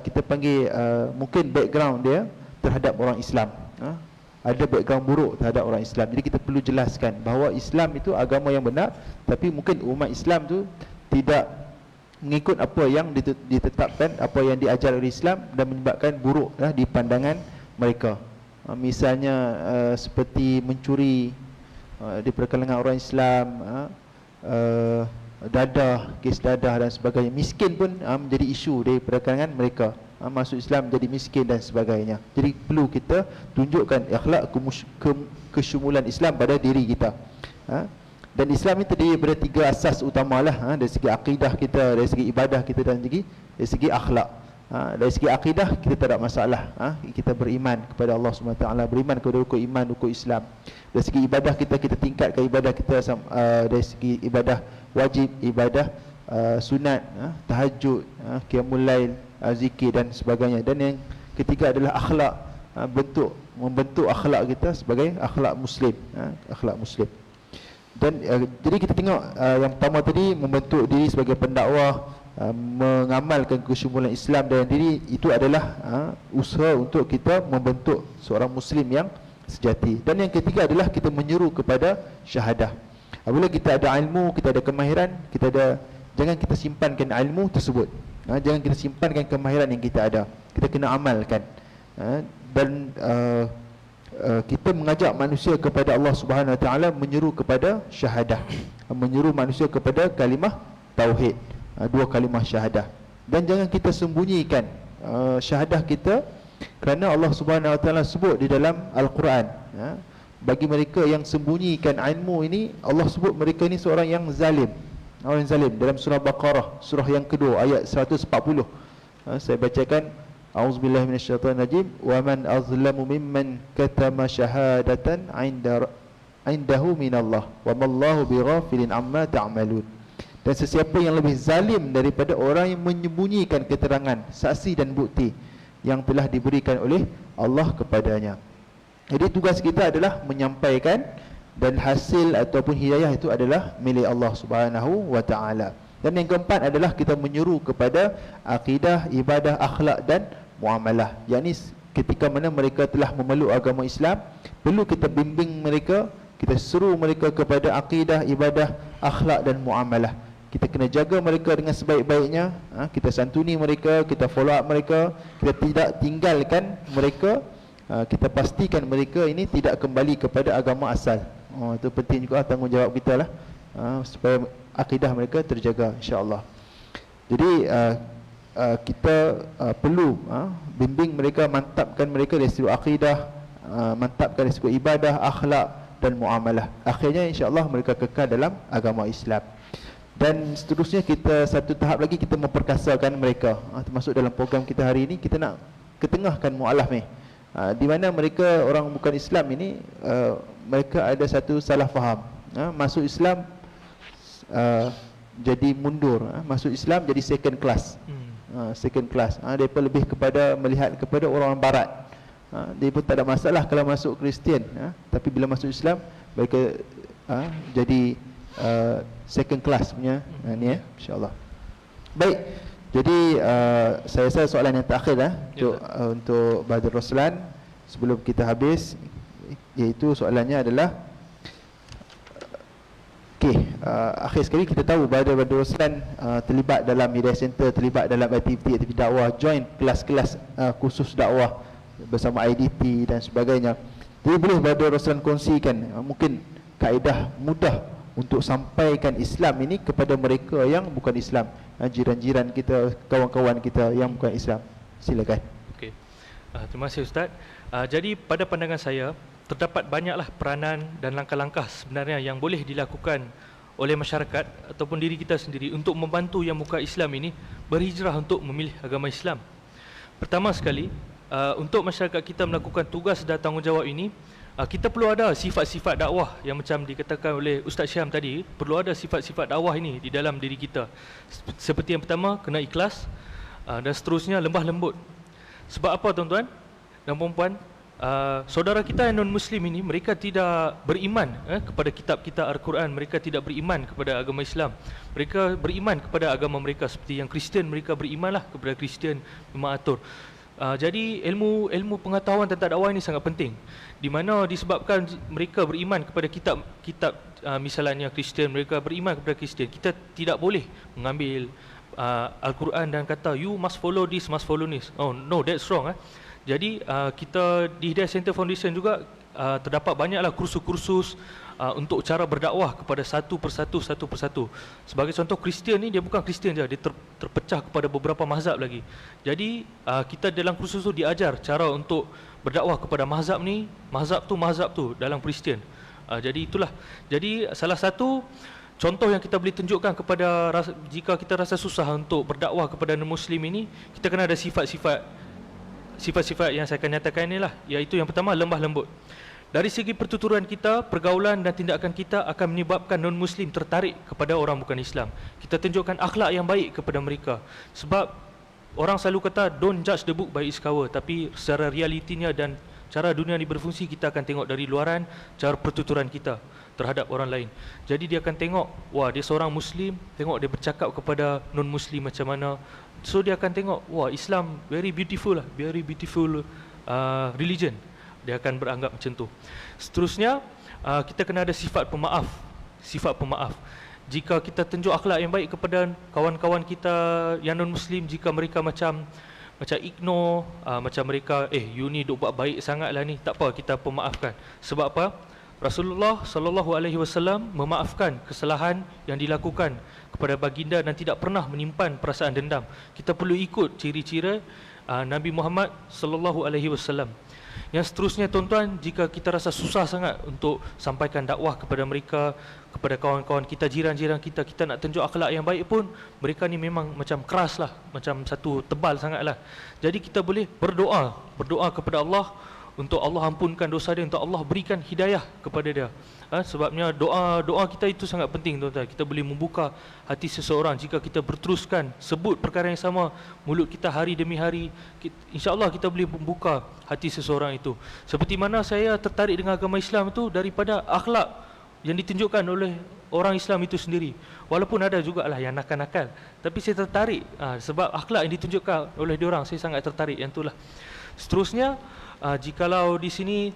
kita panggil mungkin background dia terhadap orang Islam. Ada background buruk terhadap orang Islam. Jadi kita perlu jelaskan bahawa Islam itu agama yang benar, tapi mungkin umat Islam tu tidak mengikut apa yang ditetapkan, apa yang diajar oleh Islam, dan menyebabkan buruk di pandangan mereka. Misalnya seperti mencuri di perkalangan orang Islam, dadah, kes dadah dan sebagainya. Miskin pun menjadi isu di perkalangan mereka. Masuk Islam menjadi miskin dan sebagainya. Jadi perlu kita tunjukkan akhlak kesyumulan Islam pada diri kita. Dan Islam ini terdiri daripada 3 asas utamalah, dari segi akidah kita, dari segi ibadah kita, dan dari segi akhlak. Dari segi akidah kita tak ada masalah, kita beriman kepada Allah SWT, beriman kepada rukun iman, rukun Islam. Dari segi ibadah kita tingkatkan ibadah kita dari segi ibadah wajib, ibadah sunat, tahajud, qiyamul lail, zikir dan sebagainya. Dan yang ketiga adalah akhlak, membentuk akhlak kita sebagai akhlak Muslim, akhlak Muslim. Dan jadi kita tengok yang pertama tadi, membentuk diri sebagai pendakwah, mengamalkan kesyumulan Islam dalam diri, itu adalah usaha untuk kita membentuk seorang Muslim yang sejati. Dan yang ketiga adalah kita menyeru kepada syahadah. Apabila kita ada ilmu, kita ada kemahiran, jangan kita simpankan ilmu tersebut, jangan kita simpankan kemahiran yang kita ada, kita kena amalkan. Dan kita mengajak manusia kepada Allah Subhanahu Wa Taala, menyeru kepada syahadah, menyeru manusia kepada kalimah tauhid, 2 kalimah syahadah. Dan jangan kita sembunyikan syahadah kita, kerana Allah Subhanahu Wa Taala sebut di dalam Al-Quran, bagi mereka yang sembunyikan ilmu ini, Allah sebut mereka ini seorang yang zalim, orang zalim, dalam surah Baqarah, surah yang kedua, ayat 140. Saya bacakan: A'udzubillahi minasyaitonirrajim. Wa man azlamu mimman katama syahadatan 'indahu minallah wa mallahu bighafilin amma ta'malun. Dan sesiapa yang lebih zalim daripada orang yang menyembunyikan keterangan, saksi dan bukti yang telah diberikan oleh Allah kepadanya. Jadi tugas kita adalah menyampaikan, dan hasil ataupun hidayah itu adalah milik Allah Subhanahu Wa Taala. Dan yang keempat adalah kita menyeru kepada akidah, ibadah, akhlak dan muamalah. Yakni ketika mana mereka telah memeluk agama Islam, perlu kita bimbing mereka Kita seru mereka kepada akidah, ibadah, akhlak dan muamalah. Kita kena jaga mereka dengan sebaik-baiknya. Kita santuni mereka, kita follow up mereka, kita tidak tinggalkan mereka. Kita pastikan mereka ini tidak kembali kepada agama asal. Itu penting juga tanggungjawab kita lah, supaya akidah mereka terjaga, insya-Allah. Jadi kita perlu bimbing mereka, mantapkan mereka dari segi akidah, mantapkan dari segi ibadah, akhlak dan muamalah. Akhirnya insya-Allah mereka kekal dalam agama Islam. Dan seterusnya kita satu tahap lagi kita memperkasakan mereka, termasuk dalam program kita hari ini kita nak ketengahkan mualaf ni, di mana mereka orang bukan Islam ini mereka ada satu salah faham, masuk Islam jadi mundur, masuk Islam jadi second class. Second class, mereka lebih kepada melihat kepada orang barat. Dia pun tak ada masalah kalau masuk Kristian, tapi bila masuk Islam mereka jadi second class punya ni, insya-Allah. Baik. Jadi saya rasa soalan yang terakhir untuk Badr Roslan sebelum kita habis, iaitu soalannya adalah akhir sekali kita tahu Badr Roslan terlibat dalam media center, terlibat dalam aktiviti dakwah, join kelas-kelas khusus dakwah bersama IDP dan sebagainya. Jadi boleh Badr Roslan kongsikan mungkin kaedah mudah untuk sampaikan Islam ini kepada mereka yang bukan Islam, jiran-jiran kita, kawan-kawan kita yang bukan Islam. Silakan. Okey. Terima kasih Ustaz. Jadi pada pandangan saya, terdapat banyaklah peranan dan langkah-langkah sebenarnya yang boleh dilakukan oleh masyarakat ataupun diri kita sendiri untuk membantu yang bukan Islam ini berhijrah untuk memilih agama Islam. Pertama sekali, untuk masyarakat kita melakukan tugas dan tanggungjawab ini, kita perlu ada sifat-sifat dakwah yang macam dikatakan oleh Ustaz Syam tadi. Perlu ada sifat-sifat dakwah ini di dalam diri kita. Seperti yang pertama, kena ikhlas, dan seterusnya lembah lembut. Sebab apa tuan-tuan dan puan-puan? Saudara kita yang non-Muslim ini, mereka tidak beriman kepada kitab kita Al-Quran. Mereka tidak beriman kepada agama Islam. Mereka beriman kepada agama mereka. Seperti yang Kristian, mereka berimanlah kepada Kristian memang atur. Jadi ilmu pengetahuan tentang dakwah ini sangat penting, di mana disebabkan mereka beriman kepada kitab misalnya Kristian, mereka beriman kepada Kristian. Kita tidak boleh mengambil Al-Quran dan kata you must follow this, must follow this. Oh no, that's wrong. Jadi kita di Hidayah Center Foundation juga terdapat banyaklah kursus-kursus untuk cara berdakwah kepada satu persatu. Sebagai contoh, Kristian ni dia bukan Kristian je, dia terpecah kepada beberapa mazhab lagi. Jadi kita dalam kursus tu diajar cara untuk berdakwah kepada mazhab ni, mazhab tu dalam Kristian. Jadi itulah. Jadi salah satu contoh yang kita boleh tunjukkan kepada jika kita rasa susah untuk berdakwah kepada non-Muslim ini, kita kena ada sifat-sifat yang saya akan nyatakan inilah, iaitu yang pertama, lembah lembut. Dari segi pertuturan kita, pergaulan dan tindakan kita akan menyebabkan non-Muslim tertarik kepada orang bukan Islam. Kita tunjukkan akhlak yang baik kepada mereka. Sebab orang selalu kata don't judge the book by its cover, tapi secara realitinya dan cara dunia ini berfungsi, kita akan tengok dari luaran cara pertuturan kita terhadap orang lain. Jadi dia akan tengok, wah dia seorang Muslim, tengok dia bercakap kepada non-Muslim macam mana. So dia akan tengok, wah Islam very beautiful religion. Dia akan beranggap macam tu. Seterusnya, kita kena ada sifat pemaaf. Jika kita tunjuk akhlak yang baik kepada kawan-kawan kita yang non-Muslim, jika mereka macam ignore, macam mereka you ni duk buat baik sangat lah ni, tak apa, kita pemaafkan. Sebab apa? Rasulullah SAW memaafkan kesalahan yang dilakukan kepada baginda dan tidak pernah menyimpan perasaan dendam. Kita perlu ikut ciri-ciri Nabi Muhammad SAW. Yang seterusnya tuan-tuan, jika kita rasa susah sangat untuk sampaikan dakwah kepada mereka, kepada kawan-kawan kita, jiran-jiran kita, kita nak tunjuk akhlak yang baik pun, mereka ni memang macam keras lah, macam satu tebal sangat lah. Jadi kita boleh berdoa kepada Allah, untuk Allah ampunkan dosa dia, untuk Allah berikan hidayah kepada dia. Sebabnya doa kita itu sangat penting tuan-tuan. Kita boleh membuka hati seseorang jika kita berteruskan sebut perkara yang sama, mulut kita hari demi hari, insya-Allah kita boleh membuka hati seseorang itu. Seperti mana saya tertarik dengan agama Islam itu daripada akhlak yang ditunjukkan oleh orang Islam itu sendiri. Walaupun ada jugalah yang nakal-nakal, tapi saya tertarik sebab akhlak yang ditunjukkan oleh diorang, saya sangat tertarik yang itulah. Seterusnya, jikalau di sini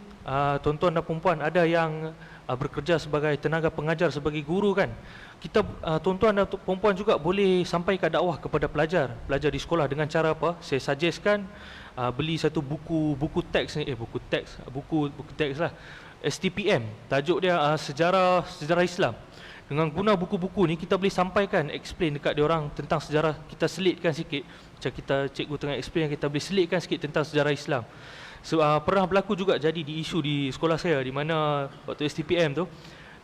tuan-tuan dan puan-puan ada yang bekerja sebagai tenaga pengajar, sebagai guru kan. Kita tuan-tuan dan puan-puan juga boleh sampaikan dakwah kepada pelajar di sekolah dengan cara apa? Saya suggestkan beli satu buku teks ni, buku teks lah, STPM, tajuk dia sejarah Islam. Dengan guna buku-buku ni kita boleh sampaikan, explain dekat dia orang tentang sejarah, kita selitkan sikit. Macam kita cikgu tengah explain, kita boleh selitkan sikit tentang sejarah Islam. So, pernah berlaku juga jadi di isu di sekolah saya, di mana waktu STPM tu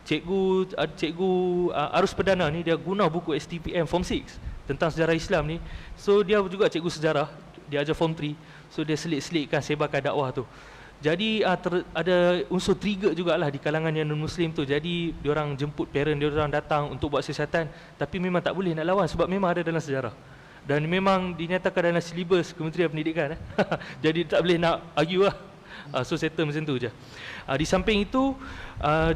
cikgu Arus Perdana ni dia guna buku STPM Form 6 tentang sejarah Islam ni. So dia juga cikgu sejarah, dia ajar Form 3. So dia selit-selitkan sebarkan dakwah tu. Jadi ada unsur trigger jugalah di kalangan yang non-Muslim tu. Jadi diorang jemput parent diorang datang untuk buat siasatan, tapi memang tak boleh nak lawan sebab memang ada dalam sejarah. Dan memang dinyatakan dalam silibus Kementerian Pendidikan. Jadi tak boleh nak argue lah. So settle macam tu je. Di samping itu,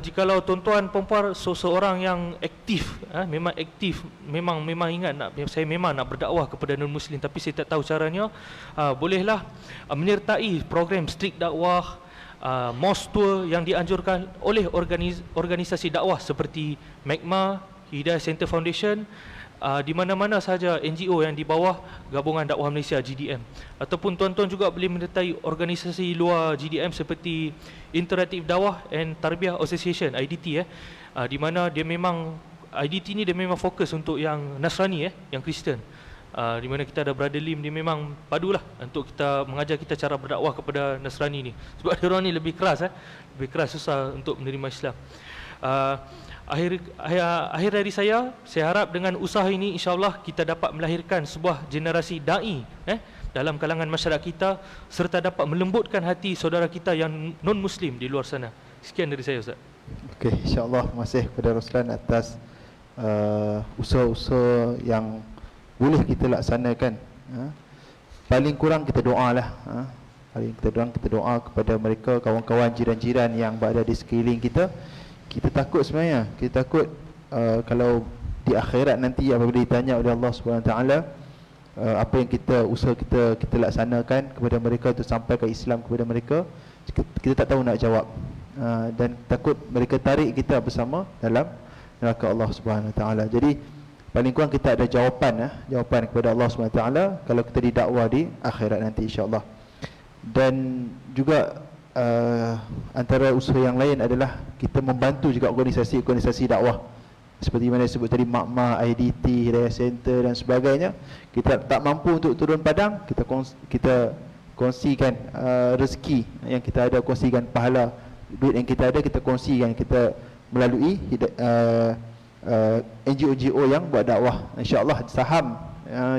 jikalau tuan-tuan perempuan seseorang yang aktif, memang aktif, memang ingat saya memang nak berdakwah kepada non-Muslim tapi saya tak tahu caranya, bolehlah menyertai program Street Dakwah, mosque tour yang dianjurkan oleh organisasi dakwah seperti MAGMA, Hidayah Center Foundation, di mana-mana saja NGO yang di bawah Gabungan Dakwah Malaysia GDM, ataupun tuan-tuan juga boleh menyertai organisasi luar GDM seperti Interactive Dakwah and Tarbiyah Association IDT, di mana dia memang IDT ni dia memang fokus untuk yang Nasrani, yang Kristen, di mana kita ada Brother Lim, dia memang padulah untuk kita mengajar kita cara berdakwah kepada Nasrani ni, sebab dia orang ni lebih keras, susah untuk menerima Islam. Akhir dari saya harap dengan usaha ini insyaAllah kita dapat melahirkan sebuah generasi da'i dalam kalangan masyarakat kita, serta dapat melembutkan hati saudara kita yang non-Muslim di luar sana. Sekian dari saya, Ustaz. Okey, insyaAllah terima kasih kepada Roslan atas usaha-usaha yang boleh kita laksanakan. Paling kurang kita doa lah. Paling kita doa kepada mereka, kawan-kawan jiran-jiran yang berada di sekeliling kita. Kita takut sebenarnya, kita takut kalau di akhirat nanti apabila ditanya oleh Allah SWT, apa yang usaha kita laksanakan kepada mereka untuk sampaikan Islam kepada mereka, kita tak tahu nak jawab, dan takut mereka tarik kita bersama dalam neraka Allah SWT. Jadi paling kurang kita ada jawapan kepada Allah SWT kalau kita didakwa di akhirat nanti insya-Allah. Dan juga antara usaha yang lain adalah kita membantu juga organisasi dakwah seperti mana disebut tadi, MAGMA, IDT, Hidayah Center dan sebagainya. Kita tak mampu untuk turun padang, kita kongsikan rezeki yang kita ada, kongsikan pahala, duit yang kita ada kita kongsikan, kita melalui NGO yang buat dakwah. InsyaAllah saham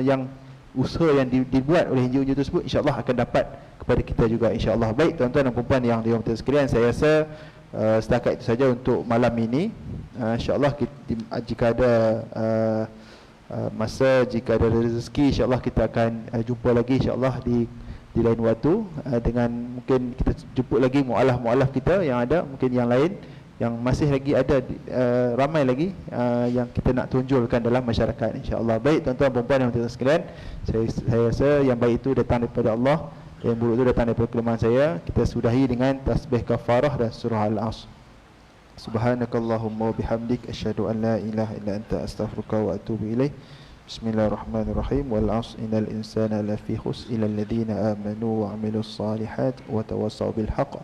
yang usaha yang dibuat oleh NGO tersebut insyaAllah akan dapat kepada kita juga insyaAllah. Baik tuan-tuan dan puan-puan yang dirahmati sekalian, saya rasa setakat itu saja untuk malam ini. InsyaAllah jika ada masa, jika ada rezeki, insyaAllah kita akan jumpa lagi insyaAllah di lain waktu, dengan mungkin kita jemput lagi mu'alaf kita yang ada, mungkin yang lain yang masih lagi ada, ramai lagi yang kita nak tunjulkan dalam masyarakat insyaAllah. Baik tuan-tuan puan-puan yang dirahmati sekalian, saya rasa yang baik itu datang daripada Allah, yang buruk itu datang daripada kelemahan saya. Kita sudahi dengan tasbih kafarah dan surah Al-Asr. Subhanakallahumma bihamdik asyhadu an la ilaha illa anta astaghfiruka wa atubu ilaik. Bismillahirrahmanirrahim. Wal 'asr innal insana lafi khusr illa alladhina amanu wa 'amilus salihat wa tawassaw bil haqq